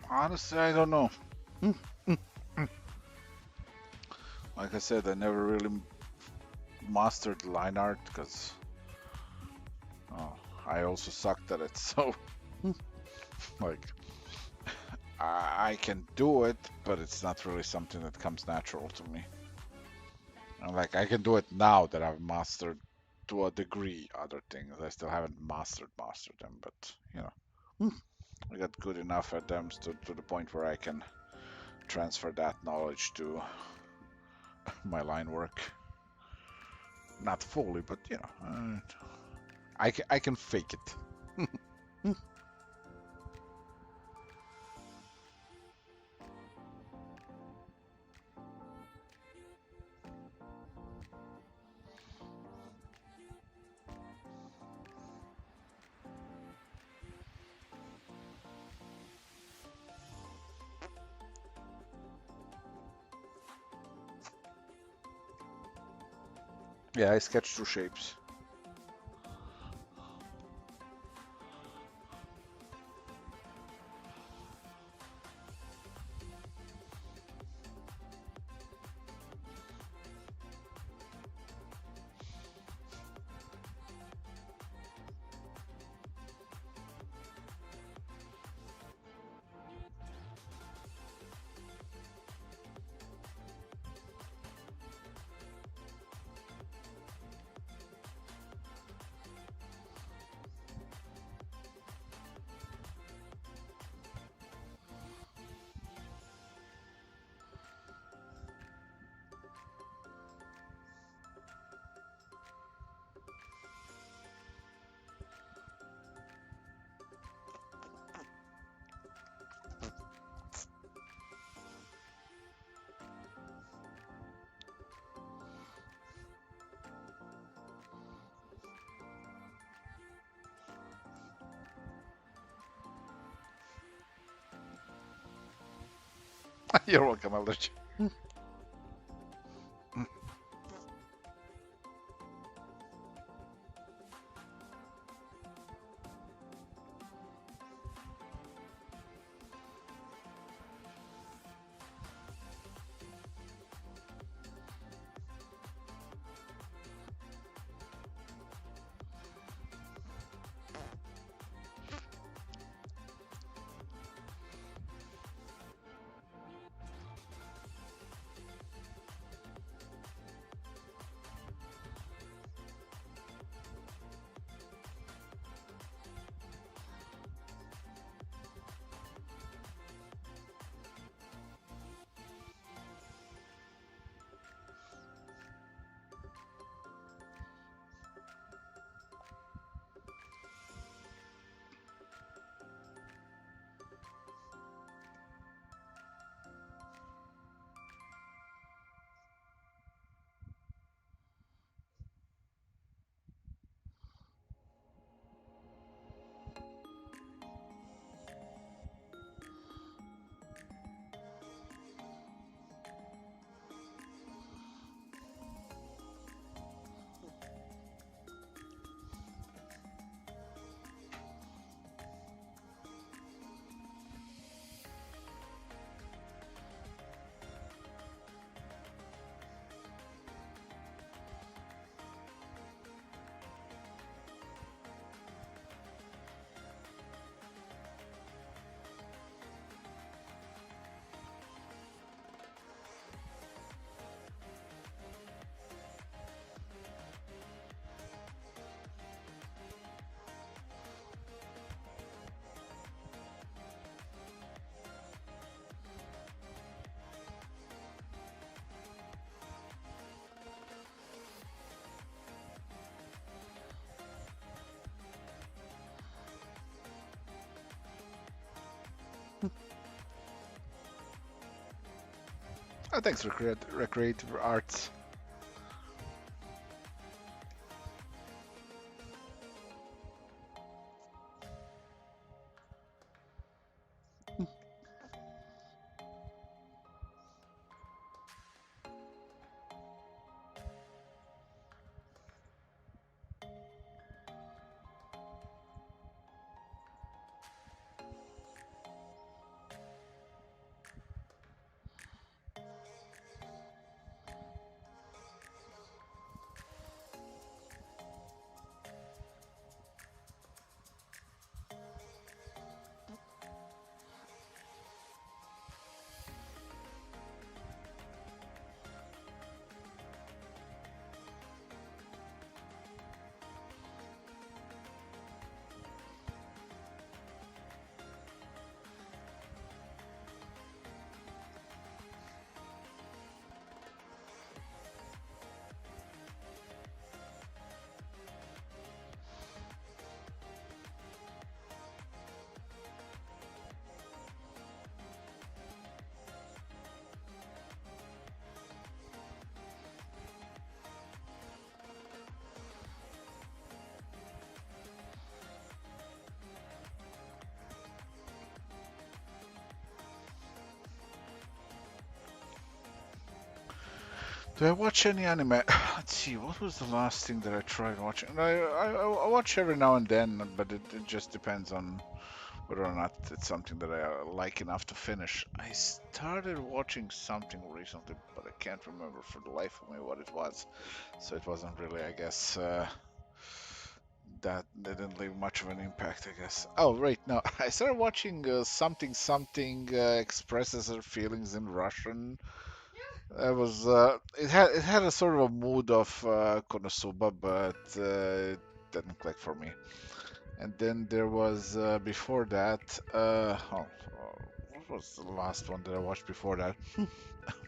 Honestly, I don't know. Like I said, I never really mastered line art because I also sucked at it. So, like, I can do it, but it's not really something that comes natural to me. And like, I can do it now that I've mastered to a degree other things. I still haven't mastered them, but you know, I got good enough at them to the point where I can transfer that knowledge to my line work. Not fully, but you know, I can fake it. Yeah, I sketched two shapes. You're welcome, Eldritch. Thanks, Recreative Arts. Do I watch any anime? Let's see, what was the last thing that I tried watching? I watch every now and then, but it just depends on whether or not it's something that I like enough to finish. I started watching something recently, but I can't remember for the life of me what it was. So it wasn't really, I guess, that didn't leave much of an impact, I guess. Oh, right, no, I started watching something something expresses her feelings in Russian. It had a sort of a mood of Konosuba, but it didn't click for me. And then there was before that. What was the last one that I watched before that?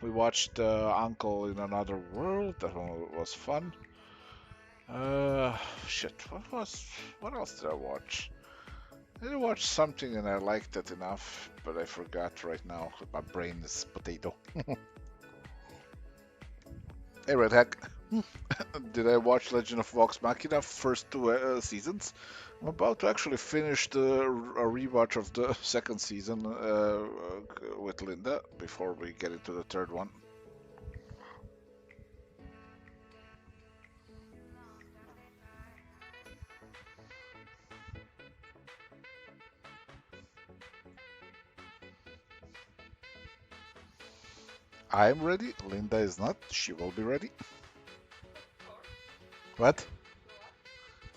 We watched Uncle in Another World. That one was fun. Shit. What else did I watch? I did watch something and I liked it enough, but I forgot right now. My brain is potato. Hey, Red Hack. Did I watch Legend of Vox Machina first two seasons? I'm about to actually finish a rewatch of the second season with Linda before we get into the third one. I'm ready. Linda is not. She will be ready. What?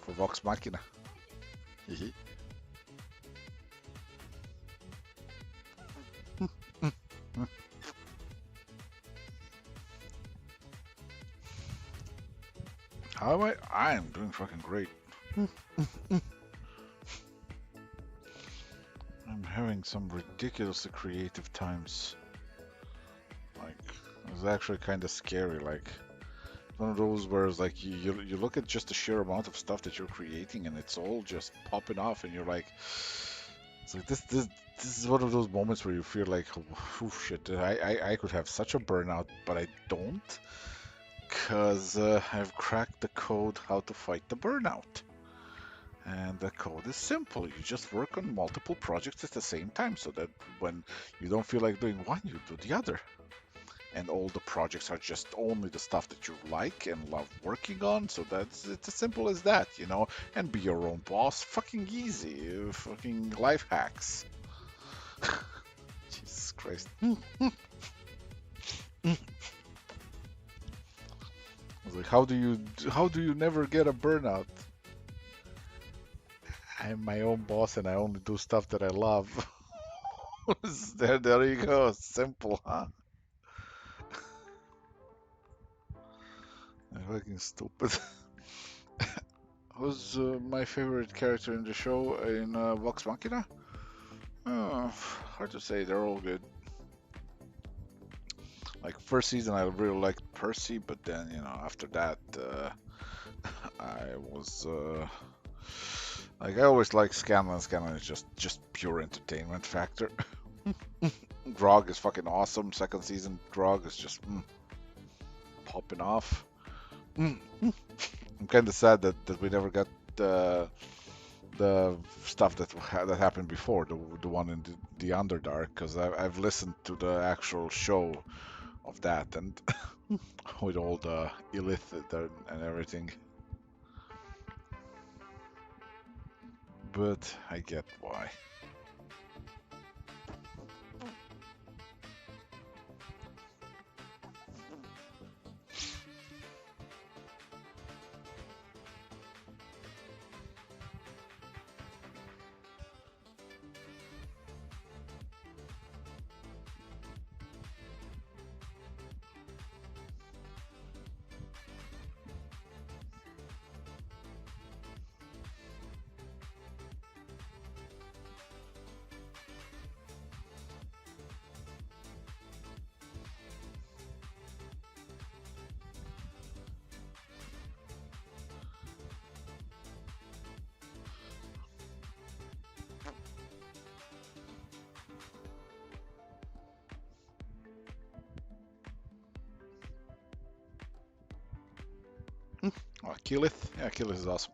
For Vox Machina. Hehe. How am I? I am doing fucking great. I'm having some ridiculously creative times. Like, it's actually kind of scary. Like, one of those where it's like you look at just the sheer amount of stuff that you're creating and it's all just popping off and you're like, it's like this is one of those moments where you feel like, oh shit, I could have such a burnout, but I don't, because I've cracked the code how to fight the burnout. And the code is simple. You just work on multiple projects at the same time so that when you don't feel like doing one, you do the other. And all the projects are just only the stuff that you like and love working on. So that's it's as simple as that, you know. And be your own boss, fucking easy, fucking life hacks. Jesus Christ. I was like, how do you never get a burnout? I'm my own boss and I only do stuff that I love. There you go. Simple, huh? I'm fucking stupid. Who's my favorite character in the show in Vox Machina? Oh, hard to say. They're all good. Like first season, I really liked Percy, but then after that, I was like I always liked Scanlan. Scanlan is just pure entertainment factor. Grog is fucking awesome. Second season, Grog is just popping off. I'm kind of sad that we never got the stuff that happened before, the one in the Underdark, because I've listened to the actual show of that and with all the Illith and everything. But I get why. Oh, Keyleth? Yeah, Keyleth is awesome.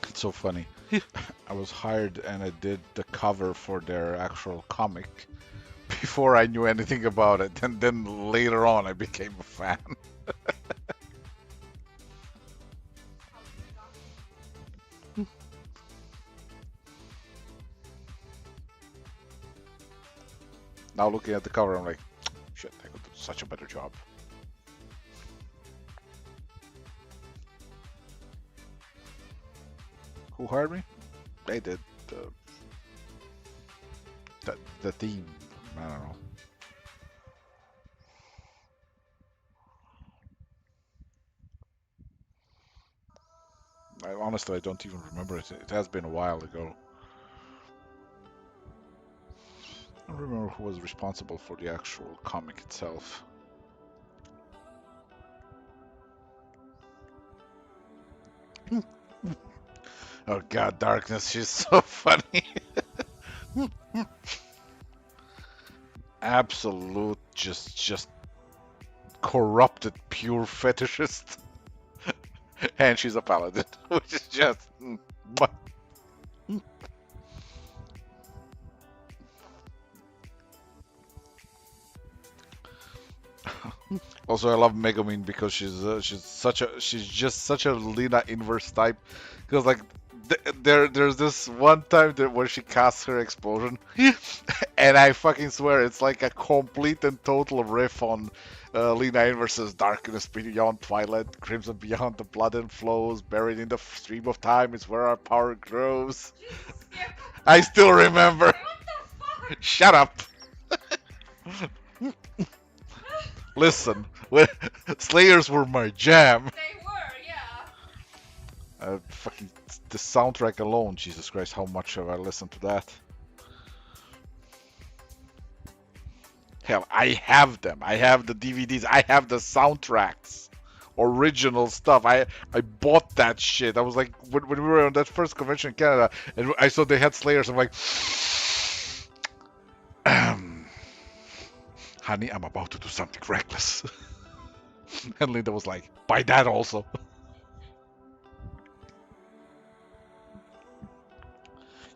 It's so funny. I was hired and I did the cover for their actual comic before I knew anything about it, and then later on I became a fan. Now looking at the cover, I'm like, shit, I could do such a better job. Who hired me? They did the theme. I don't know. Honestly, I don't even remember it. It has been a while ago. I don't remember who was responsible for the actual comic itself. Oh god, Darkness, she's so funny. Absolute, just corrupted, pure fetishist. And she's a paladin, which is just. Also, I love Megumin because she's just such a Lina inverse type. Because like there's this one time where she casts her explosion, and I fucking swear it's like a complete and total riff on Lina Inverse's Darkness Beyond Twilight, Crimson Beyond the Blood and Flows, Buried in the Stream of Time is where our power grows. I still remember. Shut up. Listen, Slayers were my jam. They were, yeah. Fucking the soundtrack alone, Jesus Christ, how much have I listened to that? Hell, I have them. I have the DVDs. I have the soundtracks, original stuff. I bought that shit. I was like, when we were on that first convention in Canada, and I saw they had Slayers. I'm like, honey, I'm about to do something reckless. And Linda was like, buy that also.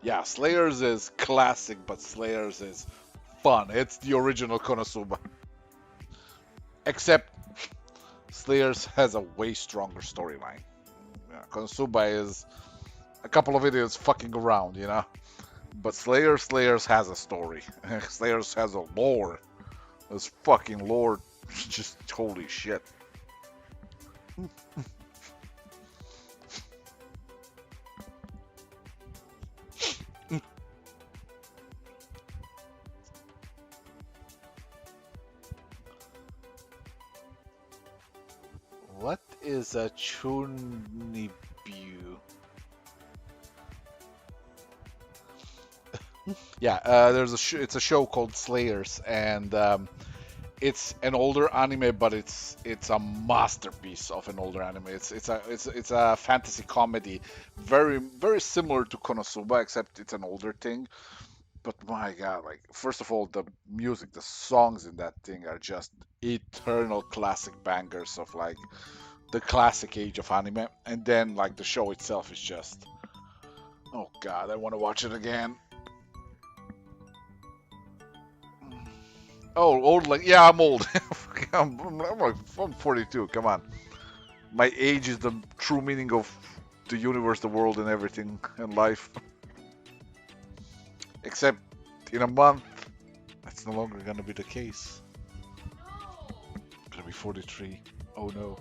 Yeah, Slayers is classic, but Slayers is fun. It's the original Konosuba. Except Slayers has a way stronger storyline. Yeah, Konosuba is a couple of idiots fucking around, you know? But Slayers has a story. Slayers has a lore. This fucking lore, just holy shit. What is a Chunibu? Yeah, there's it's a show called Slayers, and it's an older anime, but it's a masterpiece of an older anime. It's a fantasy comedy, very similar to Konosuba, except it's an older thing. But my god, like first of all, the music, the songs in that thing are just eternal classic bangers of like the classic age of anime, and then like the show itself is just, oh god, I want to watch it again. Oh, old like yeah, I'm old. I'm 42. Come on, my age is the true meaning of the universe, the world, and everything in life. Except in a month, that's no longer gonna be the case. No. I'm gonna be 43. Oh no.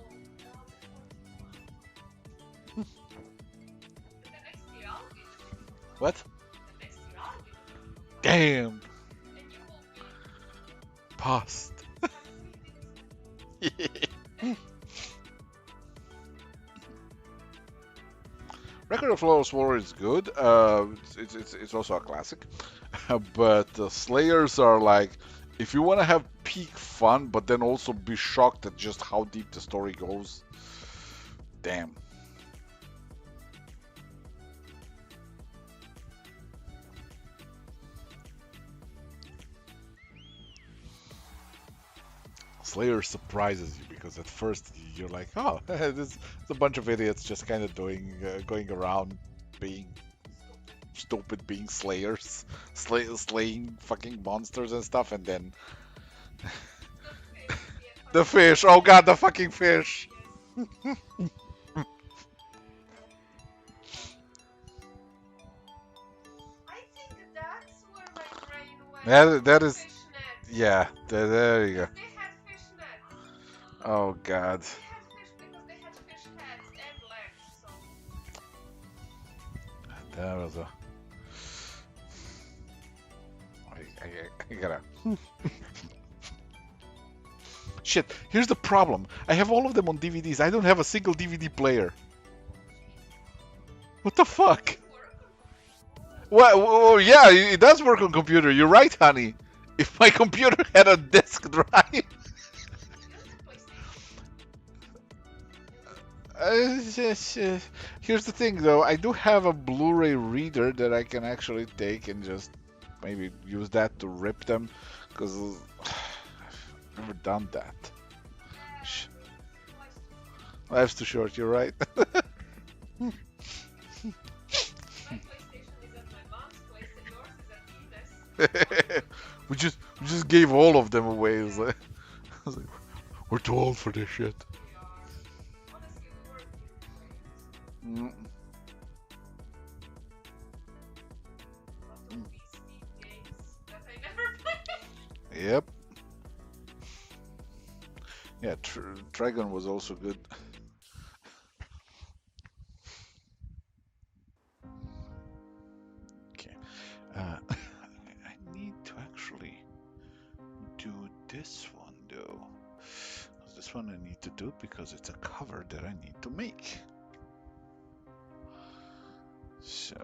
The next year I'll be. What? The next year I'll be. Damn. And you will be. Past. Record of Lost War is good. It's also a classic. But Slayers are like, if you want to have peak fun, but then also be shocked at just how deep the story goes. Damn. Slayer surprises you because at first you're like, oh, this is a bunch of idiots just kind of going around being stupid, being slayers, slaying fucking monsters and stuff, and then The the fish, fish. Oh god, the fucking fish. yes. I think that's where my brain went. That is, Fishnet. yeah. There you go. Because they had fishnet. Oh god. They had fish because they had fish heads and legs, so. That was a. I gotta. Shit. Here's the problem. I have all of them on DVDs. I don't have a single DVD player. What the fuck? Well, yeah, it does work on computer. You're right, honey. If my computer had a disk drive, here's the thing, though. I do have a Blu-ray reader that I can actually take and just maybe use that to rip them, because I've never done that. Sh- Life's too short. You're right. My PlayStation is at my mom's place and yours is at Ina's. we just gave all of them away. It's like, I was like, we're too old for this shit. We are. Honestly, we were great. Mm. Lots of PC games that I never played. Yep. Yeah, Dragon was also good. Okay. I need to actually do this one though. This one I need to do because it's a cover that I need to make. So.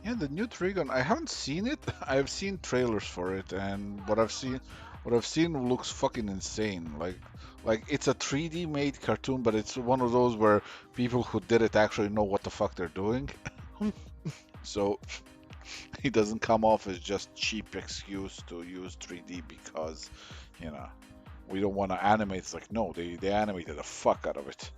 Yeah, the new Trigon. I haven't seen it. I've seen trailers for it, and what I've seen looks fucking insane. Like it's a 3D made cartoon, but it's one of those where people who did it actually know what the fuck they're doing. So it doesn't come off as just cheap excuse to use 3D because, you know, we don't want to animate. It's like, no, they animated the fuck out of it.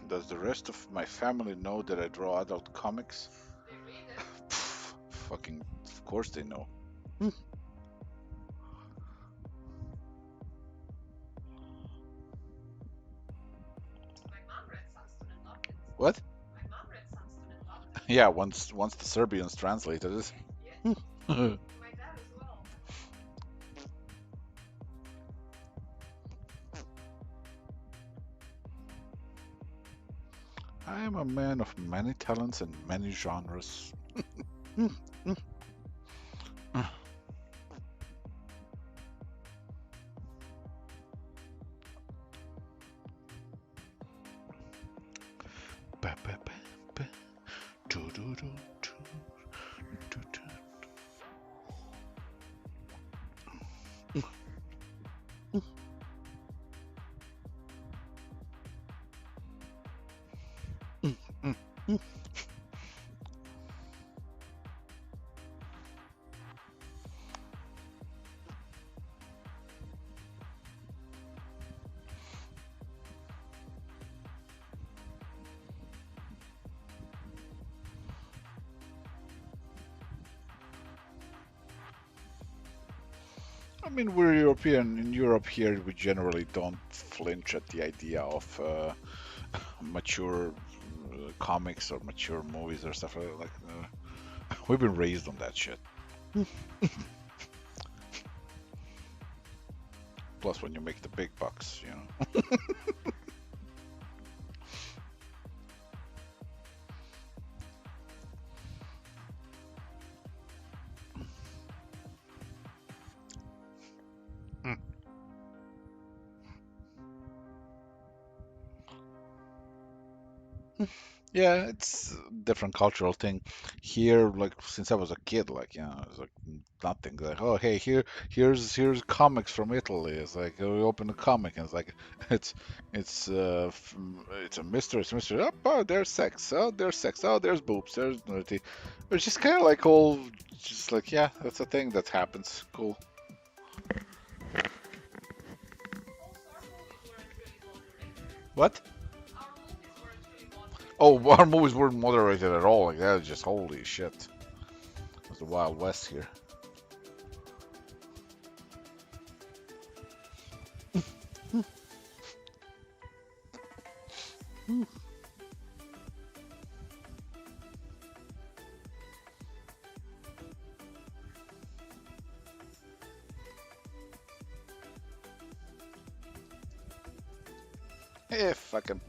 Does the rest of my family know that I draw adult comics? They read it. Pff, fucking, of course they know. My mom read Sanston and loved it. What? My mom read Sanston and loved it. Yeah, once the Serbians translated it. Yeah. My dad as well. I am a man of many talents and many genres. Ba, ba, ba, ba. Do, do, do, do, do, do. mean, we're European. In Europe here, we generally don't flinch at the idea of mature comics or mature movies or stuff like that. We've been raised on that shit. Plus, when you make the big bucks, you know. Yeah, it's a different cultural thing. Here, like since I was a kid, like it's like nothing. Like, oh hey, here's comics from Italy. It's like we open a comic and it's like it's it's a mystery. It's a mystery. Oh, there's sex. Oh, there's sex. Oh, there's boobs. There's nudity. It's just kind of like all just like yeah, that's a thing that happens. Cool. What? Oh, our movies weren't moderated at all. Like that was just holy shit. It was the Wild West here. Eh, fucking.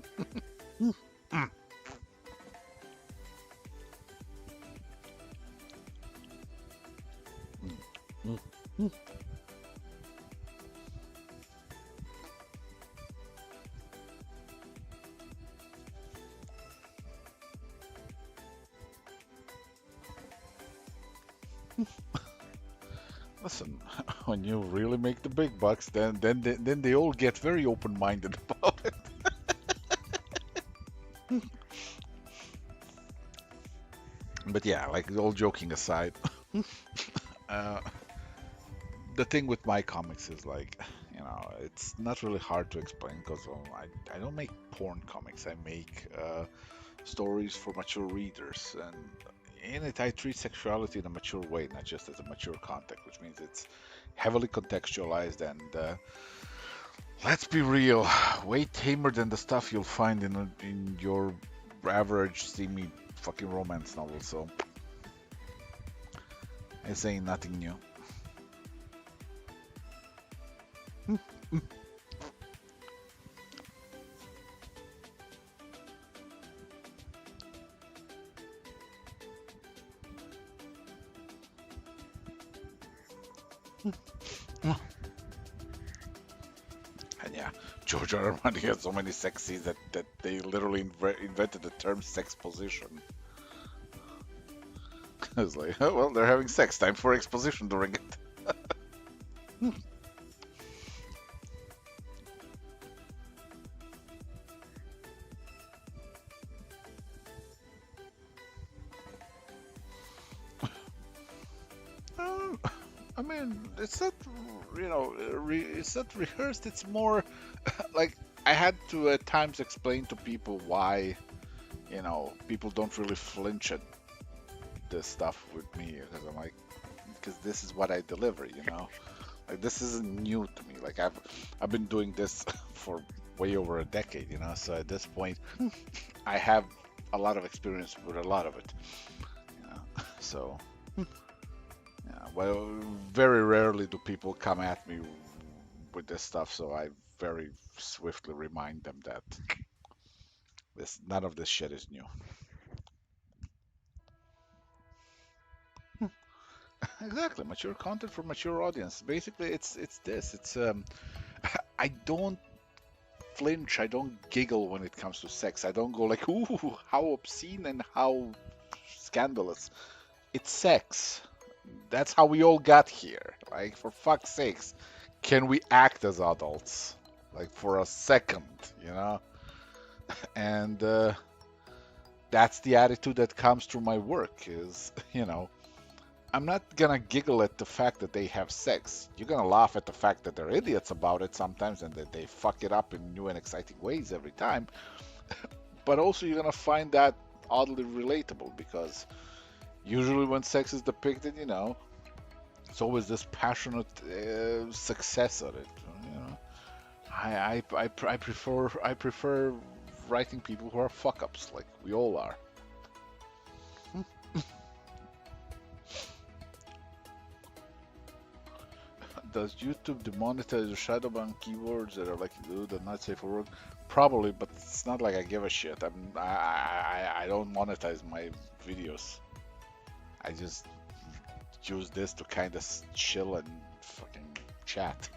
Listen, when you really make the big bucks, then they all get very open-minded about it. But yeah, like all joking aside, uh, the thing with my comics is like, it's not really hard to explain because I don't make porn comics. I make stories for mature readers, and in it I treat sexuality in a mature way, not just as a mature content, which means it's heavily contextualized and let's be real, way tamer than the stuff you'll find in your average steamy fucking romance novel. So it's ain't nothing new. And yeah, George R. R. Martin had so many sex scenes that they literally invented the term sex position. I was like, oh, well, they're having sex. Time for exposition during it. Um, I mean, it's not, it's not rehearsed. It's more like I had to at times explain to people why, people don't really flinch at this stuff with me because I'm like, because this is what I deliver, Like this isn't new to me. Like I've been doing this for way over a decade, So at this point, I have a lot of experience with a lot of it, So. Yeah, well, very rarely do people come at me with this stuff, so I very swiftly remind them that none of this shit is new. Exactly, mature content for mature audience. Basically, it's this. It's I don't flinch. I don't giggle when it comes to sex. I don't go like, ooh, how obscene and how scandalous. It's sex. That's how we all got here. Like, for fuck's sakes, can we act as adults? Like, for a second, And that's the attitude that comes through my work is, I'm not gonna giggle at the fact that they have sex. You're gonna laugh at the fact that they're idiots about it sometimes and that they fuck it up in new and exciting ways every time. But also, you're gonna find that oddly relatable because usually when sex is depicted, It's always this passionate success at it. You know, I prefer writing people who are fuck ups, like we all are. Does YouTube demonetize the Shadowban keywords that are like that are not safe for work? Probably, but it's not like I give a shit. I don't monetize my videos. I just use this to kind of chill and fucking chat.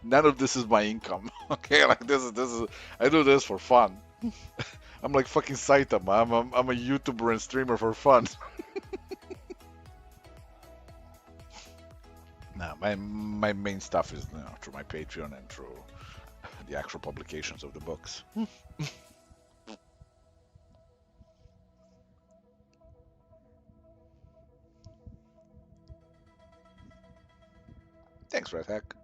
None of this is my income. Okay, like this is I do this for fun. I'm like fucking Saitama. I'm a YouTuber and streamer for fun. No, my main stuff is through my Patreon and through the actual publications of the books. Thanks, Red Hack.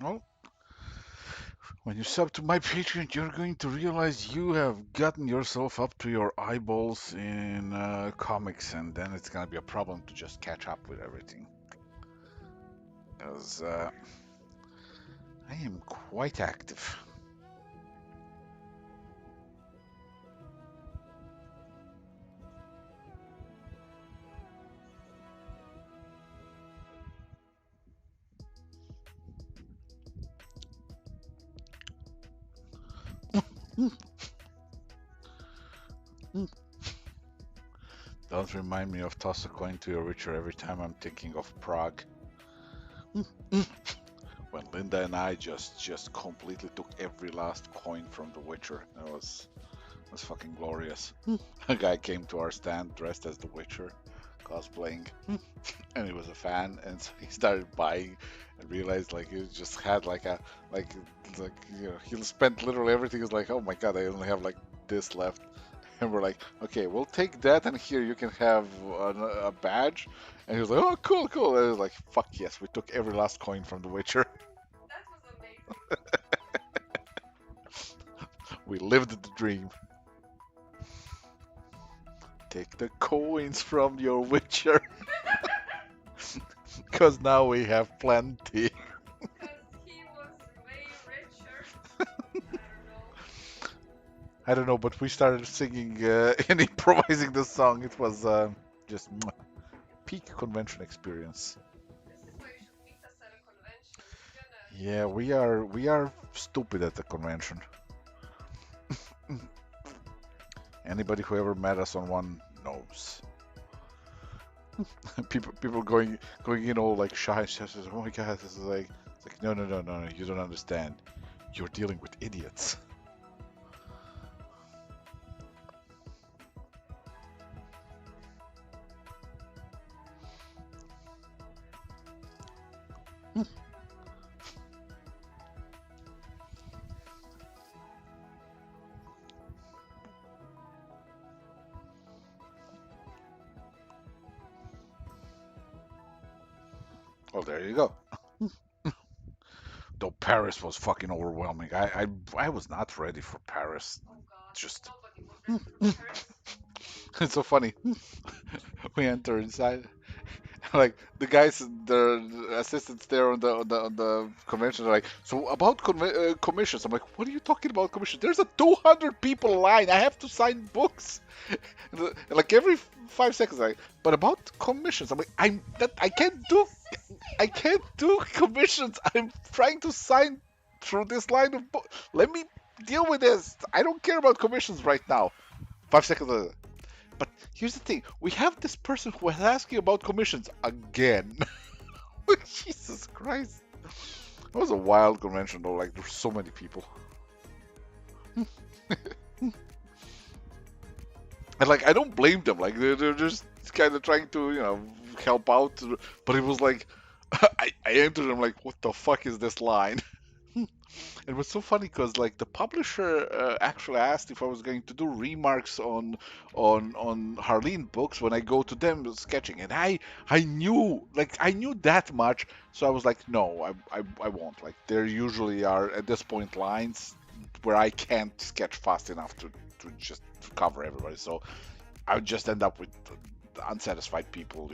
Well, when you sub to my Patreon, you're going to realize you have gotten yourself up to your eyeballs in comics, and then it's gonna be a problem to just catch up with everything. Because I am quite active. Don't remind me of toss a coin to your Witcher every time I'm thinking of Prague. When Linda and I just completely took every last coin from The Witcher. That was fucking glorious. A guy came to our stand dressed as The Witcher, cosplaying, and he was a fan, and so he started buying, and realized like he just had like he spent literally everything. He's like, oh my god, I only have like this left. And we're like, okay, we'll take that, and here you can have a badge. And he was like, oh, cool, cool. And I was like, fuck yes, we took every last coin from The Witcher. That was amazing. We lived the dream. Take the coins from your Witcher. Because now we have plenty. Because he was way richer. I don't know. I don't know, but we started singing and improvising the song. It was just peak convention experience. This is why you should meet us at a convention. You're gonna Yeah, we are stupid at the convention. Anybody who ever met us on one knows. People going in all like shy, says, "Oh my god, this is like," it's like, no, no, no, no, no, you don't understand. You're dealing with idiots. Well, there you go. Though Paris was fucking overwhelming. I was not ready for Paris. Oh God, Just nobody was ready for Paris. it's so funny. We enter inside, like the guys, the assistants there on the convention are like, so about commissions. I'm like, what are you talking about commissions? There's a 200 people line. I have to sign books. Like every 5 seconds, but about commissions. I'm like, I can't do commissions. I'm trying to sign through this line of book. Let me deal with this. I don't care about commissions right now. 5 seconds later. But here's the thing: we have this person who is asking about commissions again. Jesus Christ! It was a wild convention, though. Like, there's so many people, and like, I don't blame them. Like, they're just kind of trying to, help out. But it was like, I entered. I'm like, what the fuck is this line? It was so funny because like the publisher actually asked if I was going to do remarks on Harleen books when I go to them sketching, and I knew that much, so I was like, no, I won't. Like there usually are at this point lines where I can't sketch fast enough to just cover everybody, so I would just end up with unsatisfied people.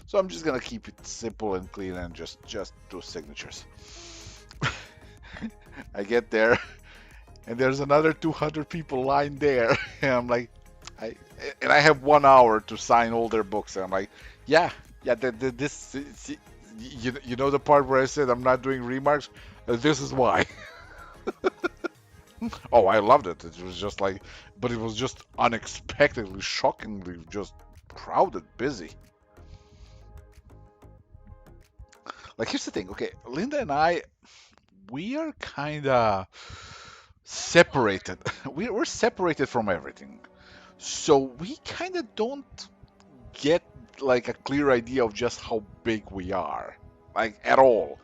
So I'm just gonna keep it simple and clean and just do signatures. I get there, and there's another 200 people lined there, and I'm like, I have 1 hour to sign all their books, and I'm like, yeah, this, you know the part where I said I'm not doing remarks. This is why. Oh, I loved it. It was just like, but it was just unexpectedly, shockingly, just crowded, busy. Like here's the thing. Okay, Linda and I, we are kind of separated. We're separated from everything. So we kind of don't get like a clear idea of just how big we are, like at all.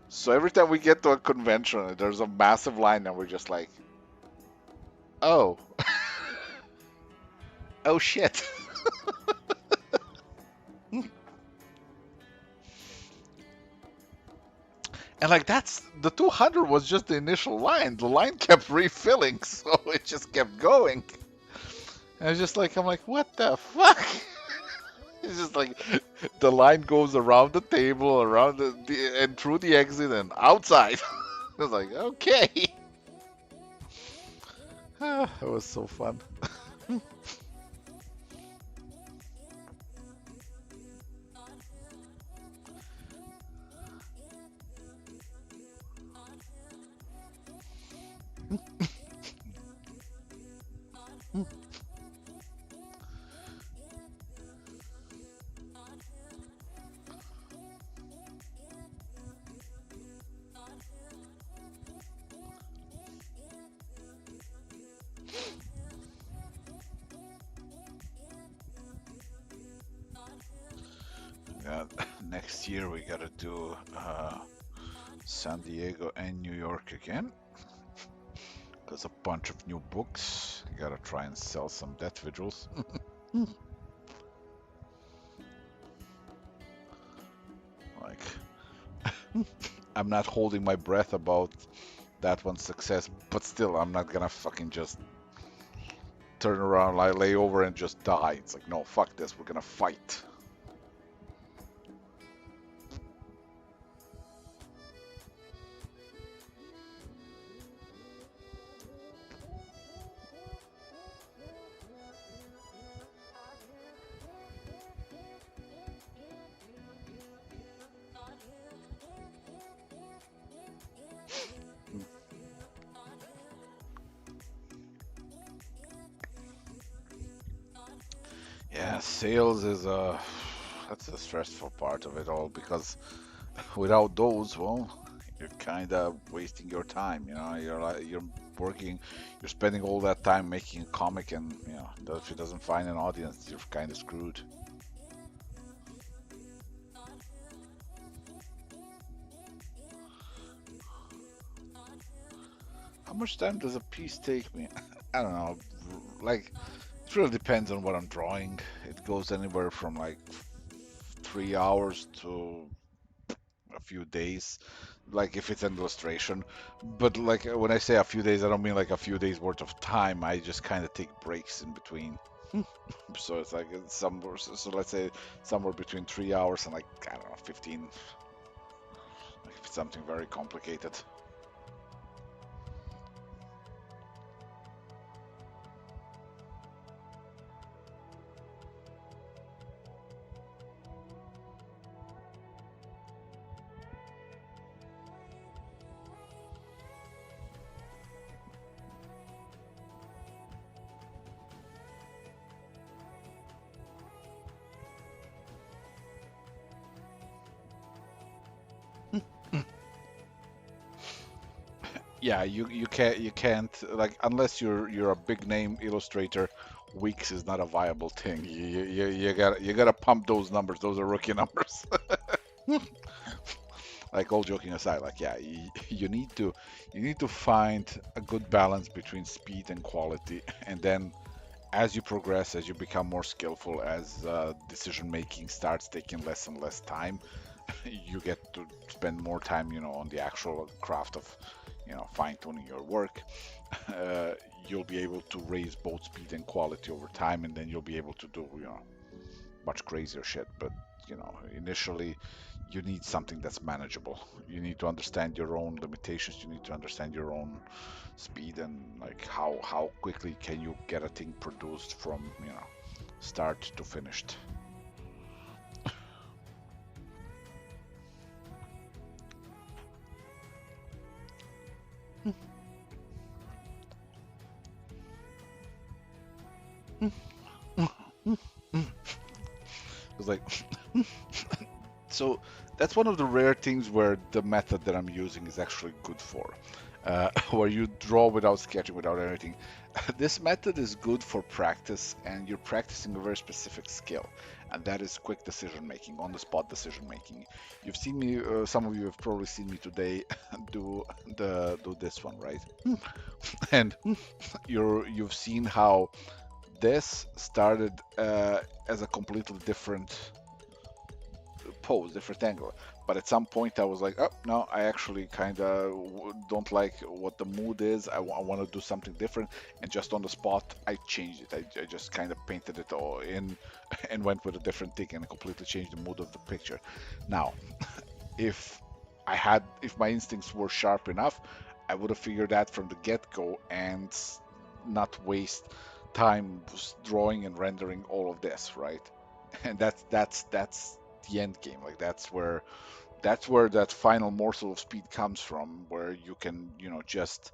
So every time we get to a convention, there's a massive line, and we're just like, oh, oh shit. And like that's the 200 was just the initial line. The line kept refilling, so it just kept going. And it's just like I'm like, what the fuck? It's just like the line goes around the table, around and through the exit and outside. It's like, okay. It was so fun. Yeah, next year we gotta do San Diego and New York again. There's a bunch of new books. You gotta try and sell some death vigils. Like, I'm not holding my breath about that one's success, but still, I'm not gonna fucking just turn around, like lay over and just die. It's like, no, fuck this. We're gonna fight. Yeah, sales is that's the stressful part of it all because without those, well, you're kind of wasting your time. You're working, you're spending all that time making a comic, and if it doesn't find an audience, you're kind of screwed. How much time does a piece take me? I don't know. Like, it really depends on what I'm drawing. It goes anywhere from like 3 hours to a few days, like if it's an illustration. But like when I say a few days, I don't mean like a few days worth of time. I just kind of take breaks in between. So it's like somewhere, so let's say somewhere between 3 hours and like, I don't know, 15, like if it's something very complicated. Yeah, you can't like unless you're a big name illustrator, weeks is not a viable thing. You gotta pump those numbers. Those are rookie numbers. Like all joking aside, like yeah, you need to find a good balance between speed and quality, and then as you progress, as you become more skillful, as decision making starts taking less and less time, you get to spend more time, on the actual craft of, fine tuning your work. Uh, you'll be able to raise both speed and quality over time, and then you'll be able to do, much crazier shit. But, initially, you need something that's manageable. You need to understand your own limitations. You need to understand your own speed and like how quickly can you get a thing produced from, start to finished. It's like so that's one of the rare things where the method that I'm using is actually good for. Where you draw without sketching, without anything. This method is good for practice, and you're practicing a very specific skill, and that is quick decision making, on the spot decision making. You've seen me, some of you have probably seen me today do this one, right? And you've seen how this started as a completely different pose, different angle. But at some point, I was like, oh no, I actually kind of don't like what the mood is. I want to do something different, and just on the spot, I changed it. I just kind of painted it all in, and went with a different thing, and completely changed the mood of the picture. Now, if if my instincts were sharp enough, I would have figured that from the get-go and not waste time drawing and rendering all of this, right? And that's the end game. Like that's where that final morsel of speed comes from, where you can, just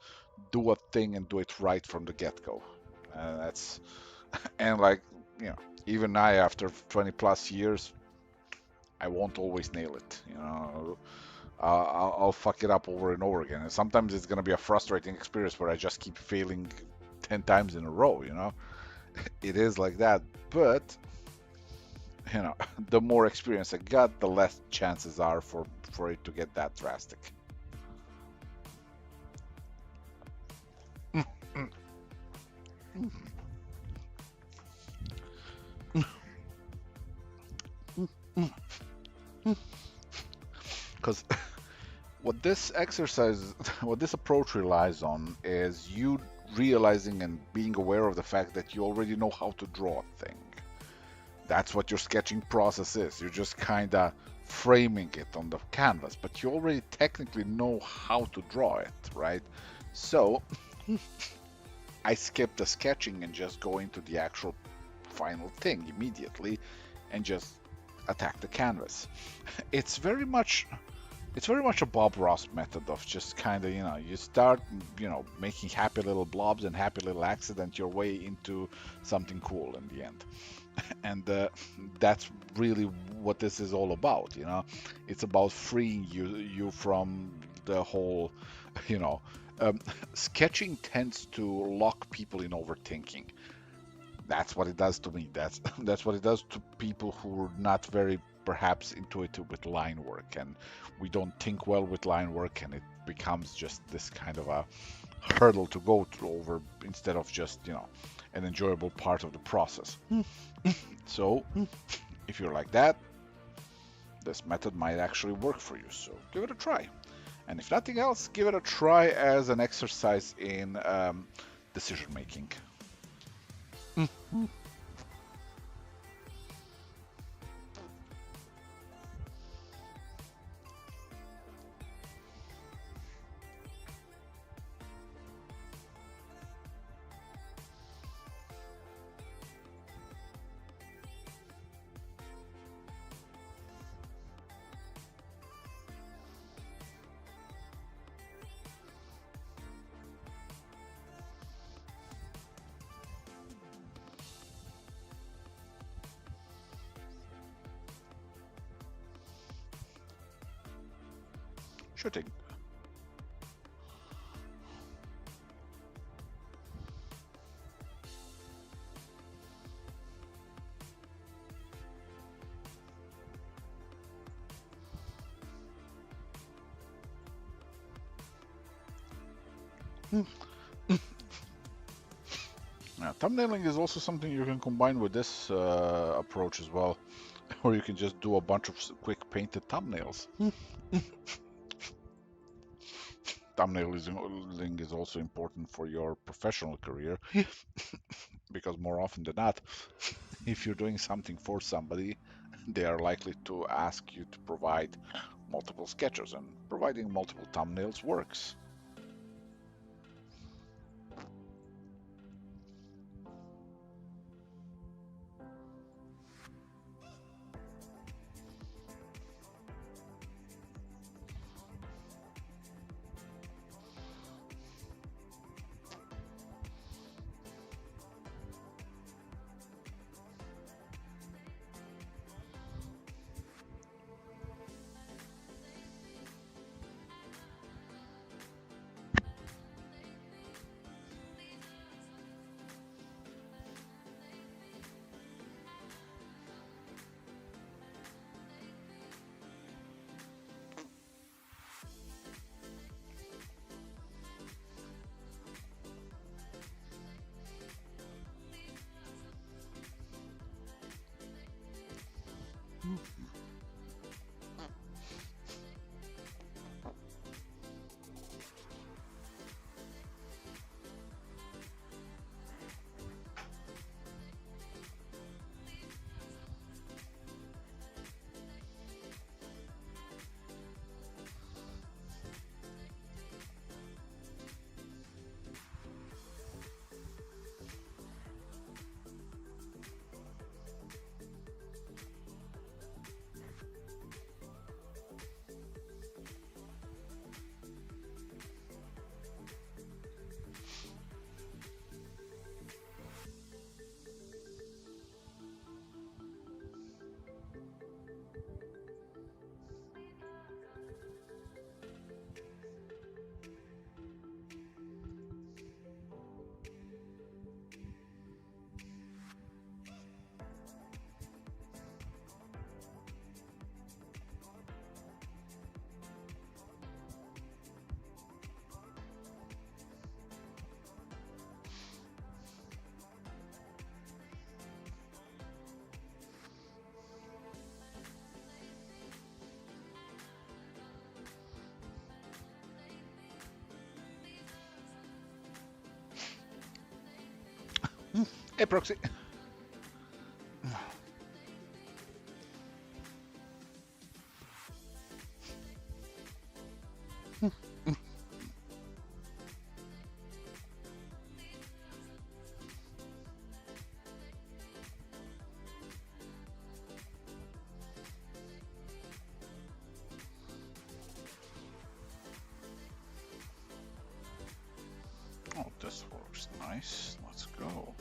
do a thing and do it right from the get-go. That's and like, you know, even I, after 20 plus years, I won't always nail it. I'll fuck it up over and over again, and sometimes it's gonna be a frustrating experience where I just keep failing 10 times in a row. It is like that, but the more experience I got, the less chances are for it to get that drastic. Because what this exercise, what this approach relies on is you realizing and being aware of the fact that you already know how to draw a thing. That's what your sketching process is. You're just kind of framing it on the canvas, but you already technically know how to draw it, right? So I skip the sketching and just go into the actual final thing immediately and just attack the canvas. It's very much it's very much a Bob Ross method of just kind of, you start, making happy little blobs and happy little accident your way into something cool in the end. And that's really what this is all about. It's about freeing you from the whole, you know, um, sketching tends to lock people in overthinking. That's what it does to me. That's what it does to people who are not very perhaps intuitive with line work, and we don't think well with line work, and it becomes just this kind of a hurdle to go through over instead of just an enjoyable part of the process. So if you're like that, this method might actually work for you, so give it a try. And if nothing else, give it a try as an exercise in decision making. Shooting. Now, thumbnailing is also something you can combine with this approach as well, or you can just do a bunch of quick painted thumbnails. Thumbnailing is also important for your professional career because more often than not, if you're doing something for somebody, they are likely to ask you to provide multiple sketches, and providing multiple thumbnails works. Hey, Proxy. Oh, this works nice. Let's go.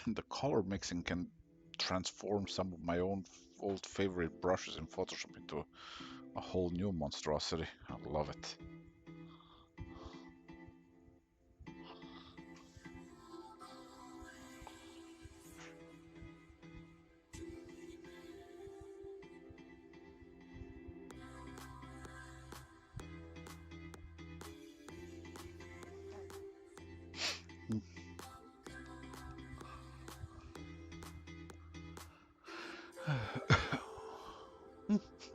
The color mixing can transform some of my own old favorite brushes in Photoshop into a whole new monstrosity. I love it.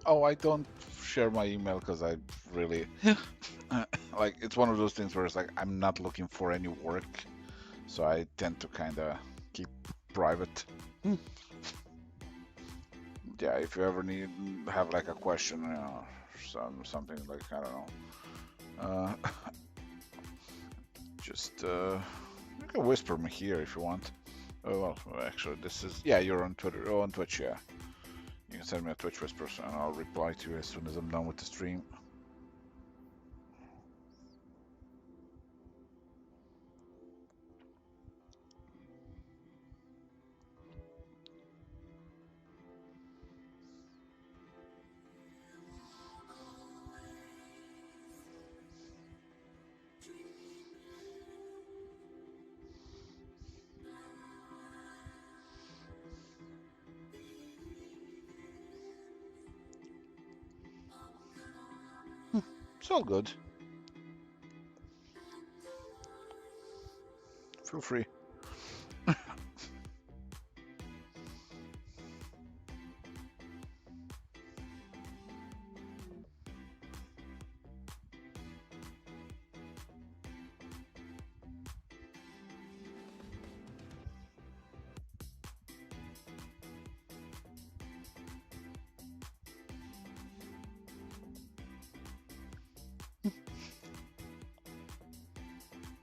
Oh, I don't share my email because I really like it's one of those things where it's like I'm not looking for any work, so I tend to kind of keep private. Yeah, if you ever need have like a question, something like I don't know, uh, just you can whisper me here if you want. Oh well, actually, this is yeah, you're on Twitter, on Twitch, yeah. You can send me a Twitch whisper, and I'll reply to you as soon as I'm done with the stream. It's all good. Feel free.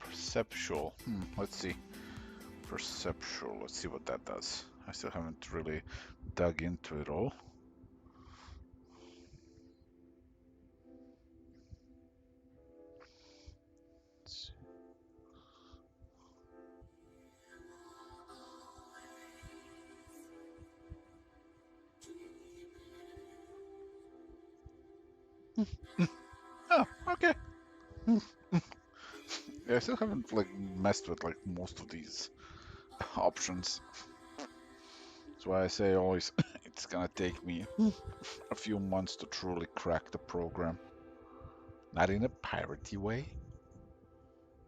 Perceptual. Let's see. Perceptual. Let's see what that does. I still haven't really dug into it all. Let's see. Oh, okay. Yeah, I still haven't like messed with like most of these options. That's why I say always it's gonna take me a few months to truly crack the program. Not in a piratey way,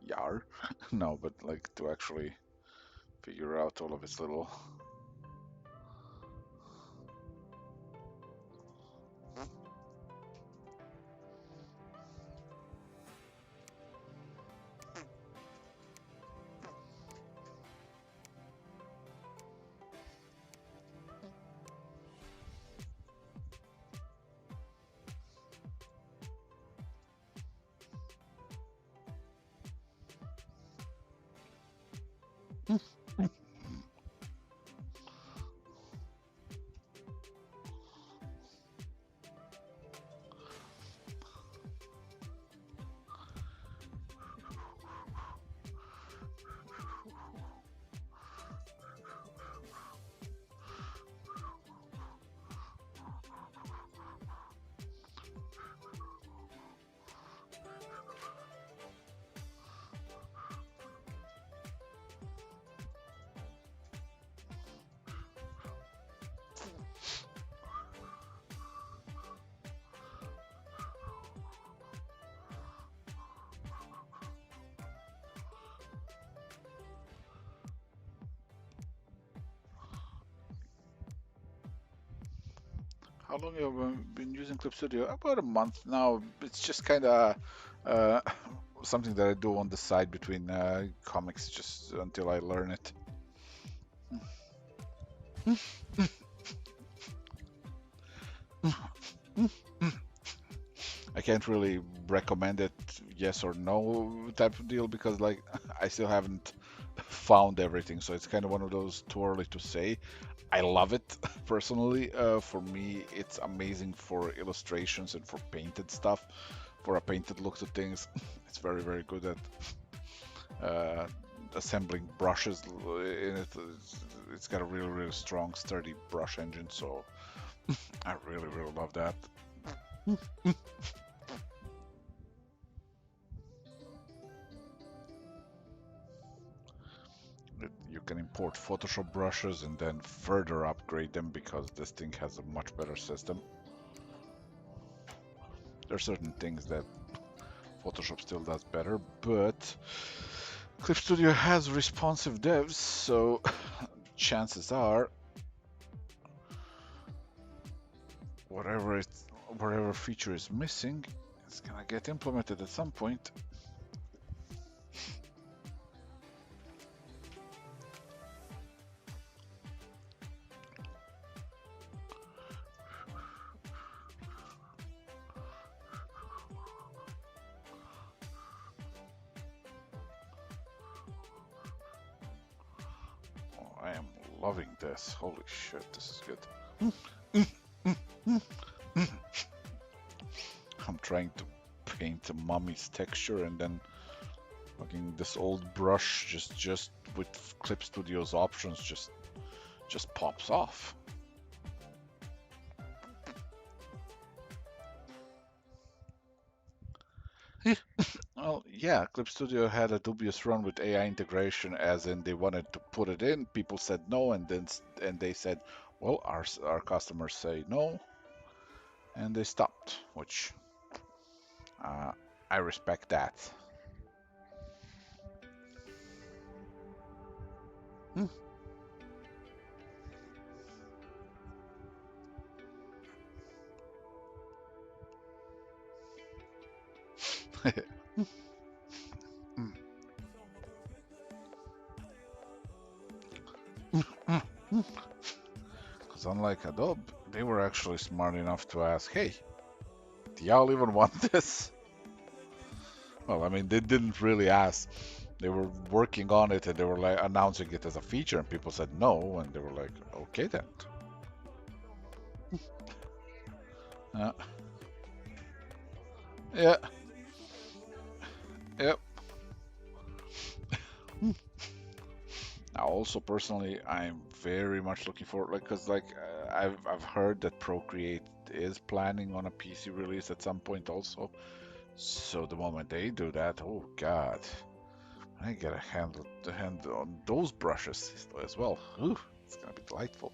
yar. No, but like to actually figure out all of its little. How long have you been using Clip Studio? About a month now. It's just kind of uh, something that I do on the side between comics, just until I learn it. I can't really recommend it, yes or no type of deal, because like I still haven't found everything, so it's kind of one of those too early to say. I love it personally. For me, it's amazing for illustrations and for painted stuff, for a painted look to things. It's very, very good at assembling brushes in it. It's got a really, really strong, sturdy brush engine, so I really, really love that. You can import Photoshop brushes and then further upgrade them because this thing has a much better system. There are certain things that Photoshop still does better, but Clip Studio has responsive devs, so chances are whatever whatever feature is missing, it's gonna get implemented at some point. Oh, I am loving this. Holy shit, this is good. I'm trying to paint a mummy's texture and then fucking this old brush just with Clip Studio's options just pops off. Well, yeah, Clip Studio had a dubious run with AI integration, as in they wanted to put it in, people said no, and they said, well, our customers say no, and they stopped, which I respect that. Hmm. Because unlike Adobe, they were actually smart enough to ask, hey, do y'all even want this? Well, I mean, they didn't really ask. They were working on it and they were like announcing it as a feature, and people said no, and they were like, okay then. Uh, yeah, yep. Now, also personally, I'm very much looking forward, like, cause like I've heard that Procreate is planning on a PC release at some point also. So the moment they do that, oh God, I get a hand on those brushes as well. Ooh, it's gonna be delightful.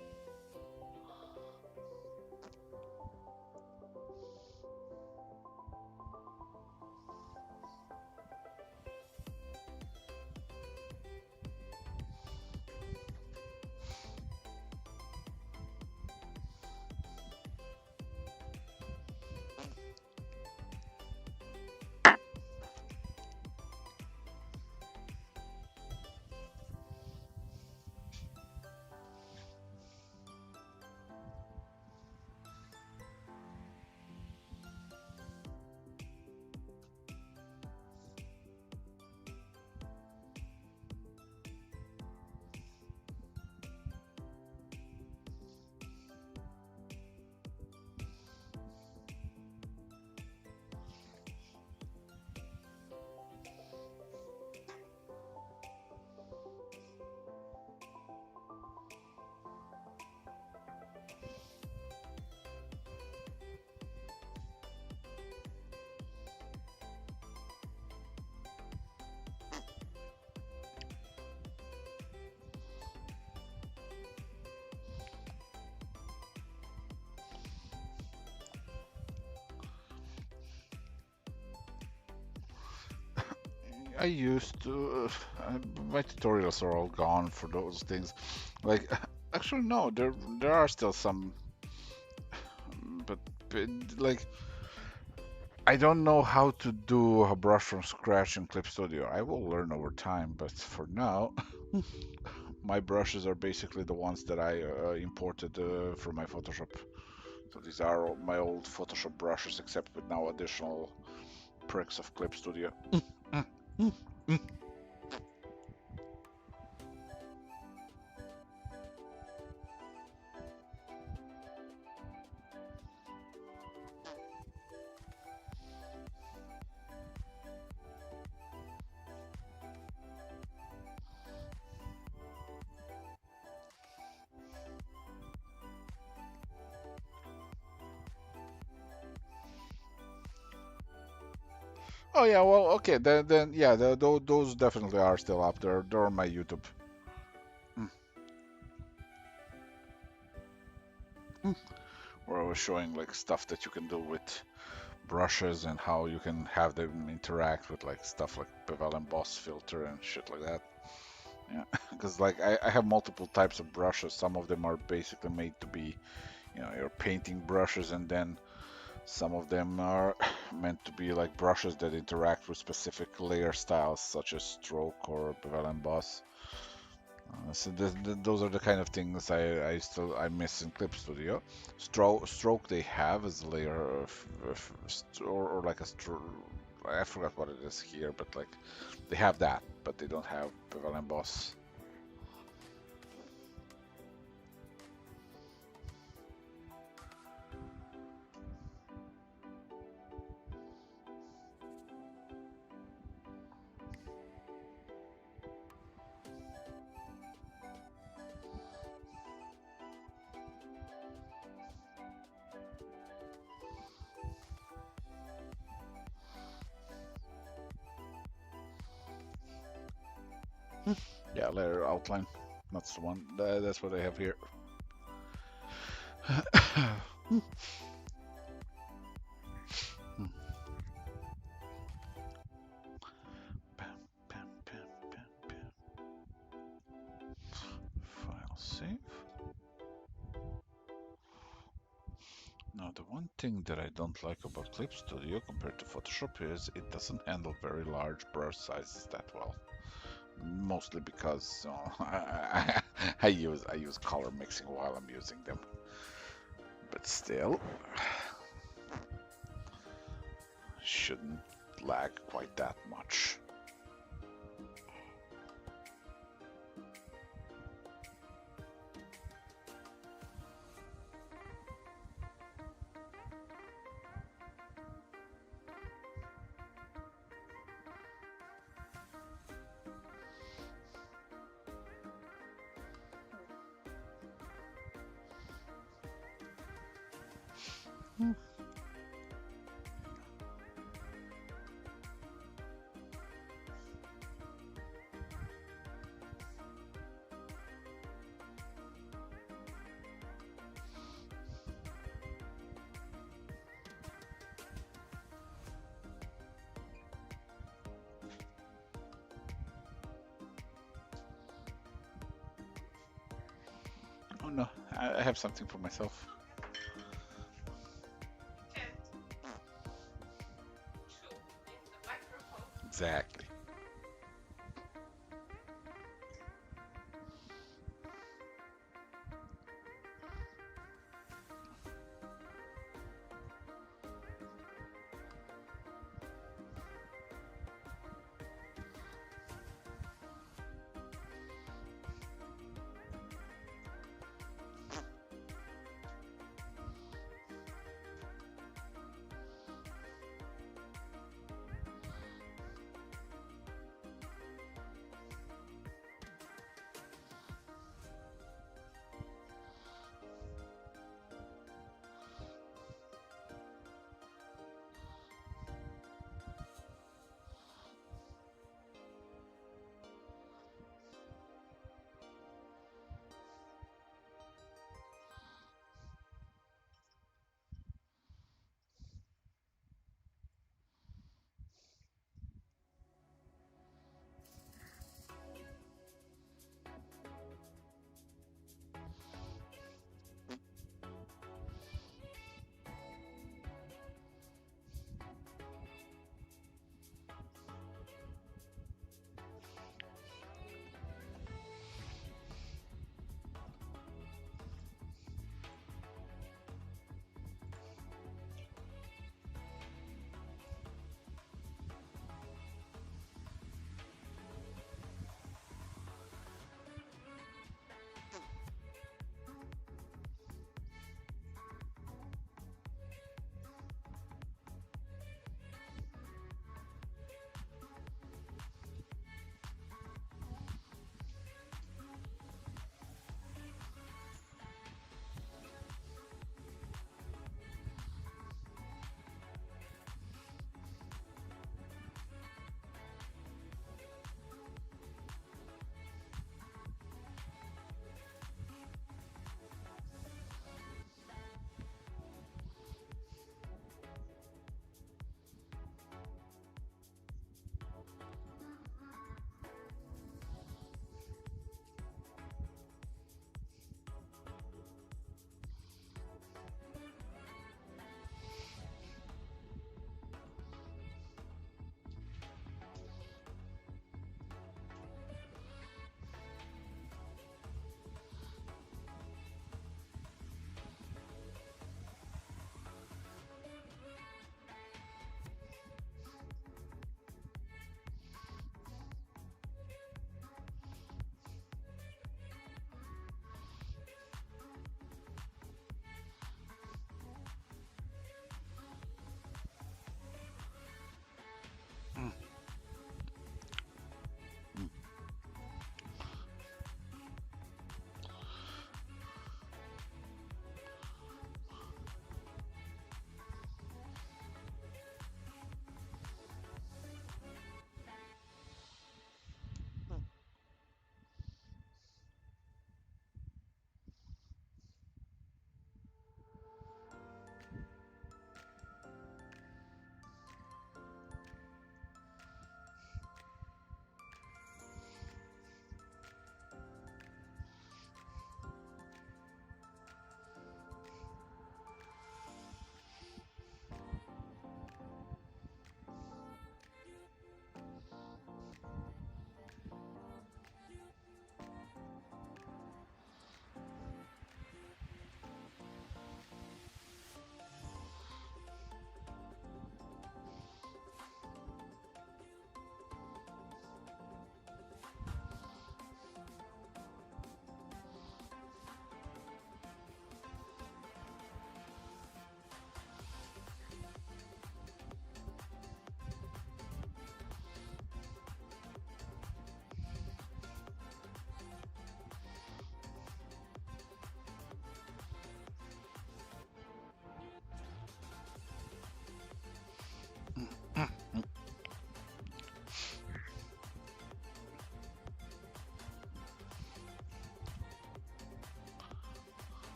I used to. My tutorials are all gone for those things. Like, actually, no, there are still some, but like I don't know how to do a brush from scratch in Clip Studio. I will learn over time, but for now, my brushes are basically the ones that I imported from my Photoshop. So these are all my old Photoshop brushes, except with now additional perks of Clip Studio. Oh yeah, well, okay, then yeah, those definitely are still up there. They're on my YouTube. Mm. Mm. Where I was showing like stuff that you can do with brushes and how you can have them interact with like stuff like Bevel Emboss filter and shit like that. Yeah, because like I have multiple types of brushes. Some of them are basically made to be your painting brushes, and then some of them are meant to be like brushes that interact with specific layer styles, such as stroke or bevel emboss. So those are the kind of things I miss in Clip Studio. Stroke they have as a layer or like I forgot what it is here, but like they have that, but they don't have bevel emboss. Yeah, layer outline. That's the one. That's what I have here. File save. Now, the one thing that I don't like about Clip Studio compared to Photoshop is it doesn't handle very large brush sizes that well. Mostly because I use color mixing while I'm using them. But still, shouldn't lag quite that much. Oh no, I have something for myself. Can't shoot in the microphone. Exactly.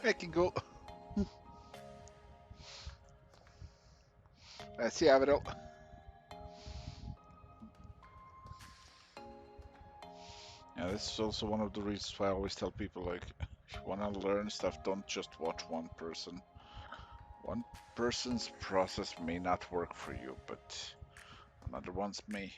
I can go. Let's see, Avril. Yeah, this is also one of the reasons why I always tell people, like, if you want to learn stuff, don't just watch one person. One person's process may not work for you, but another one's may.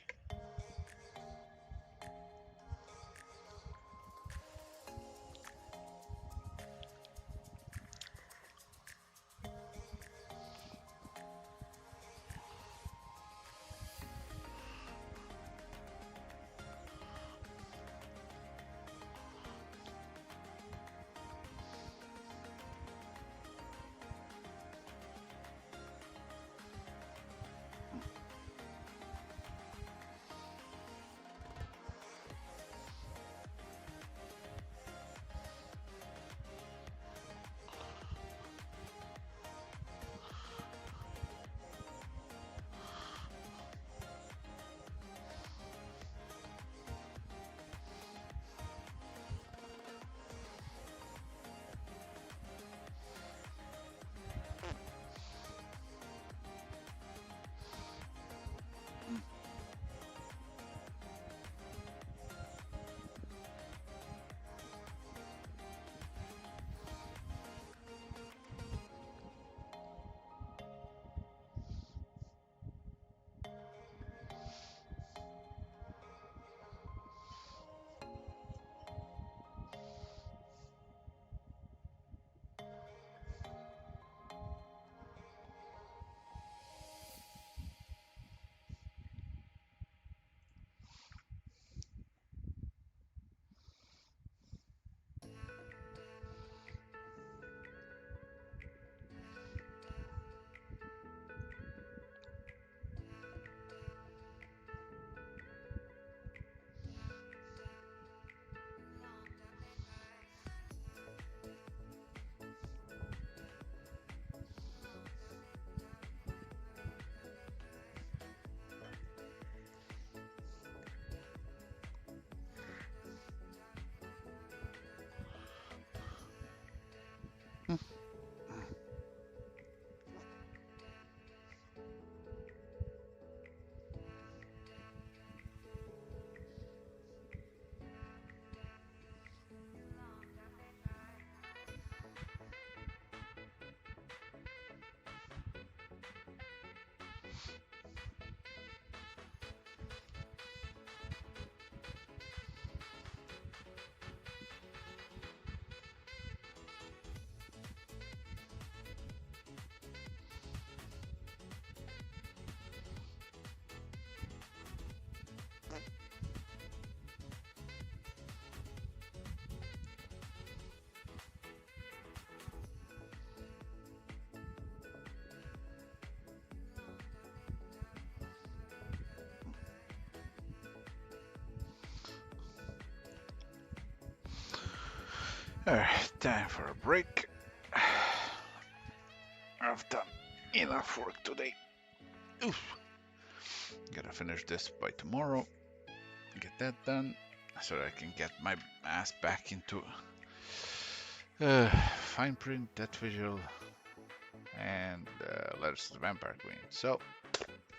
Alright, time for a break. I've done enough work today. Oof. Gotta finish this by tomorrow. Get that done so that I can get my ass back into fine print, that visual, and Letters to the Vampire Queen. So,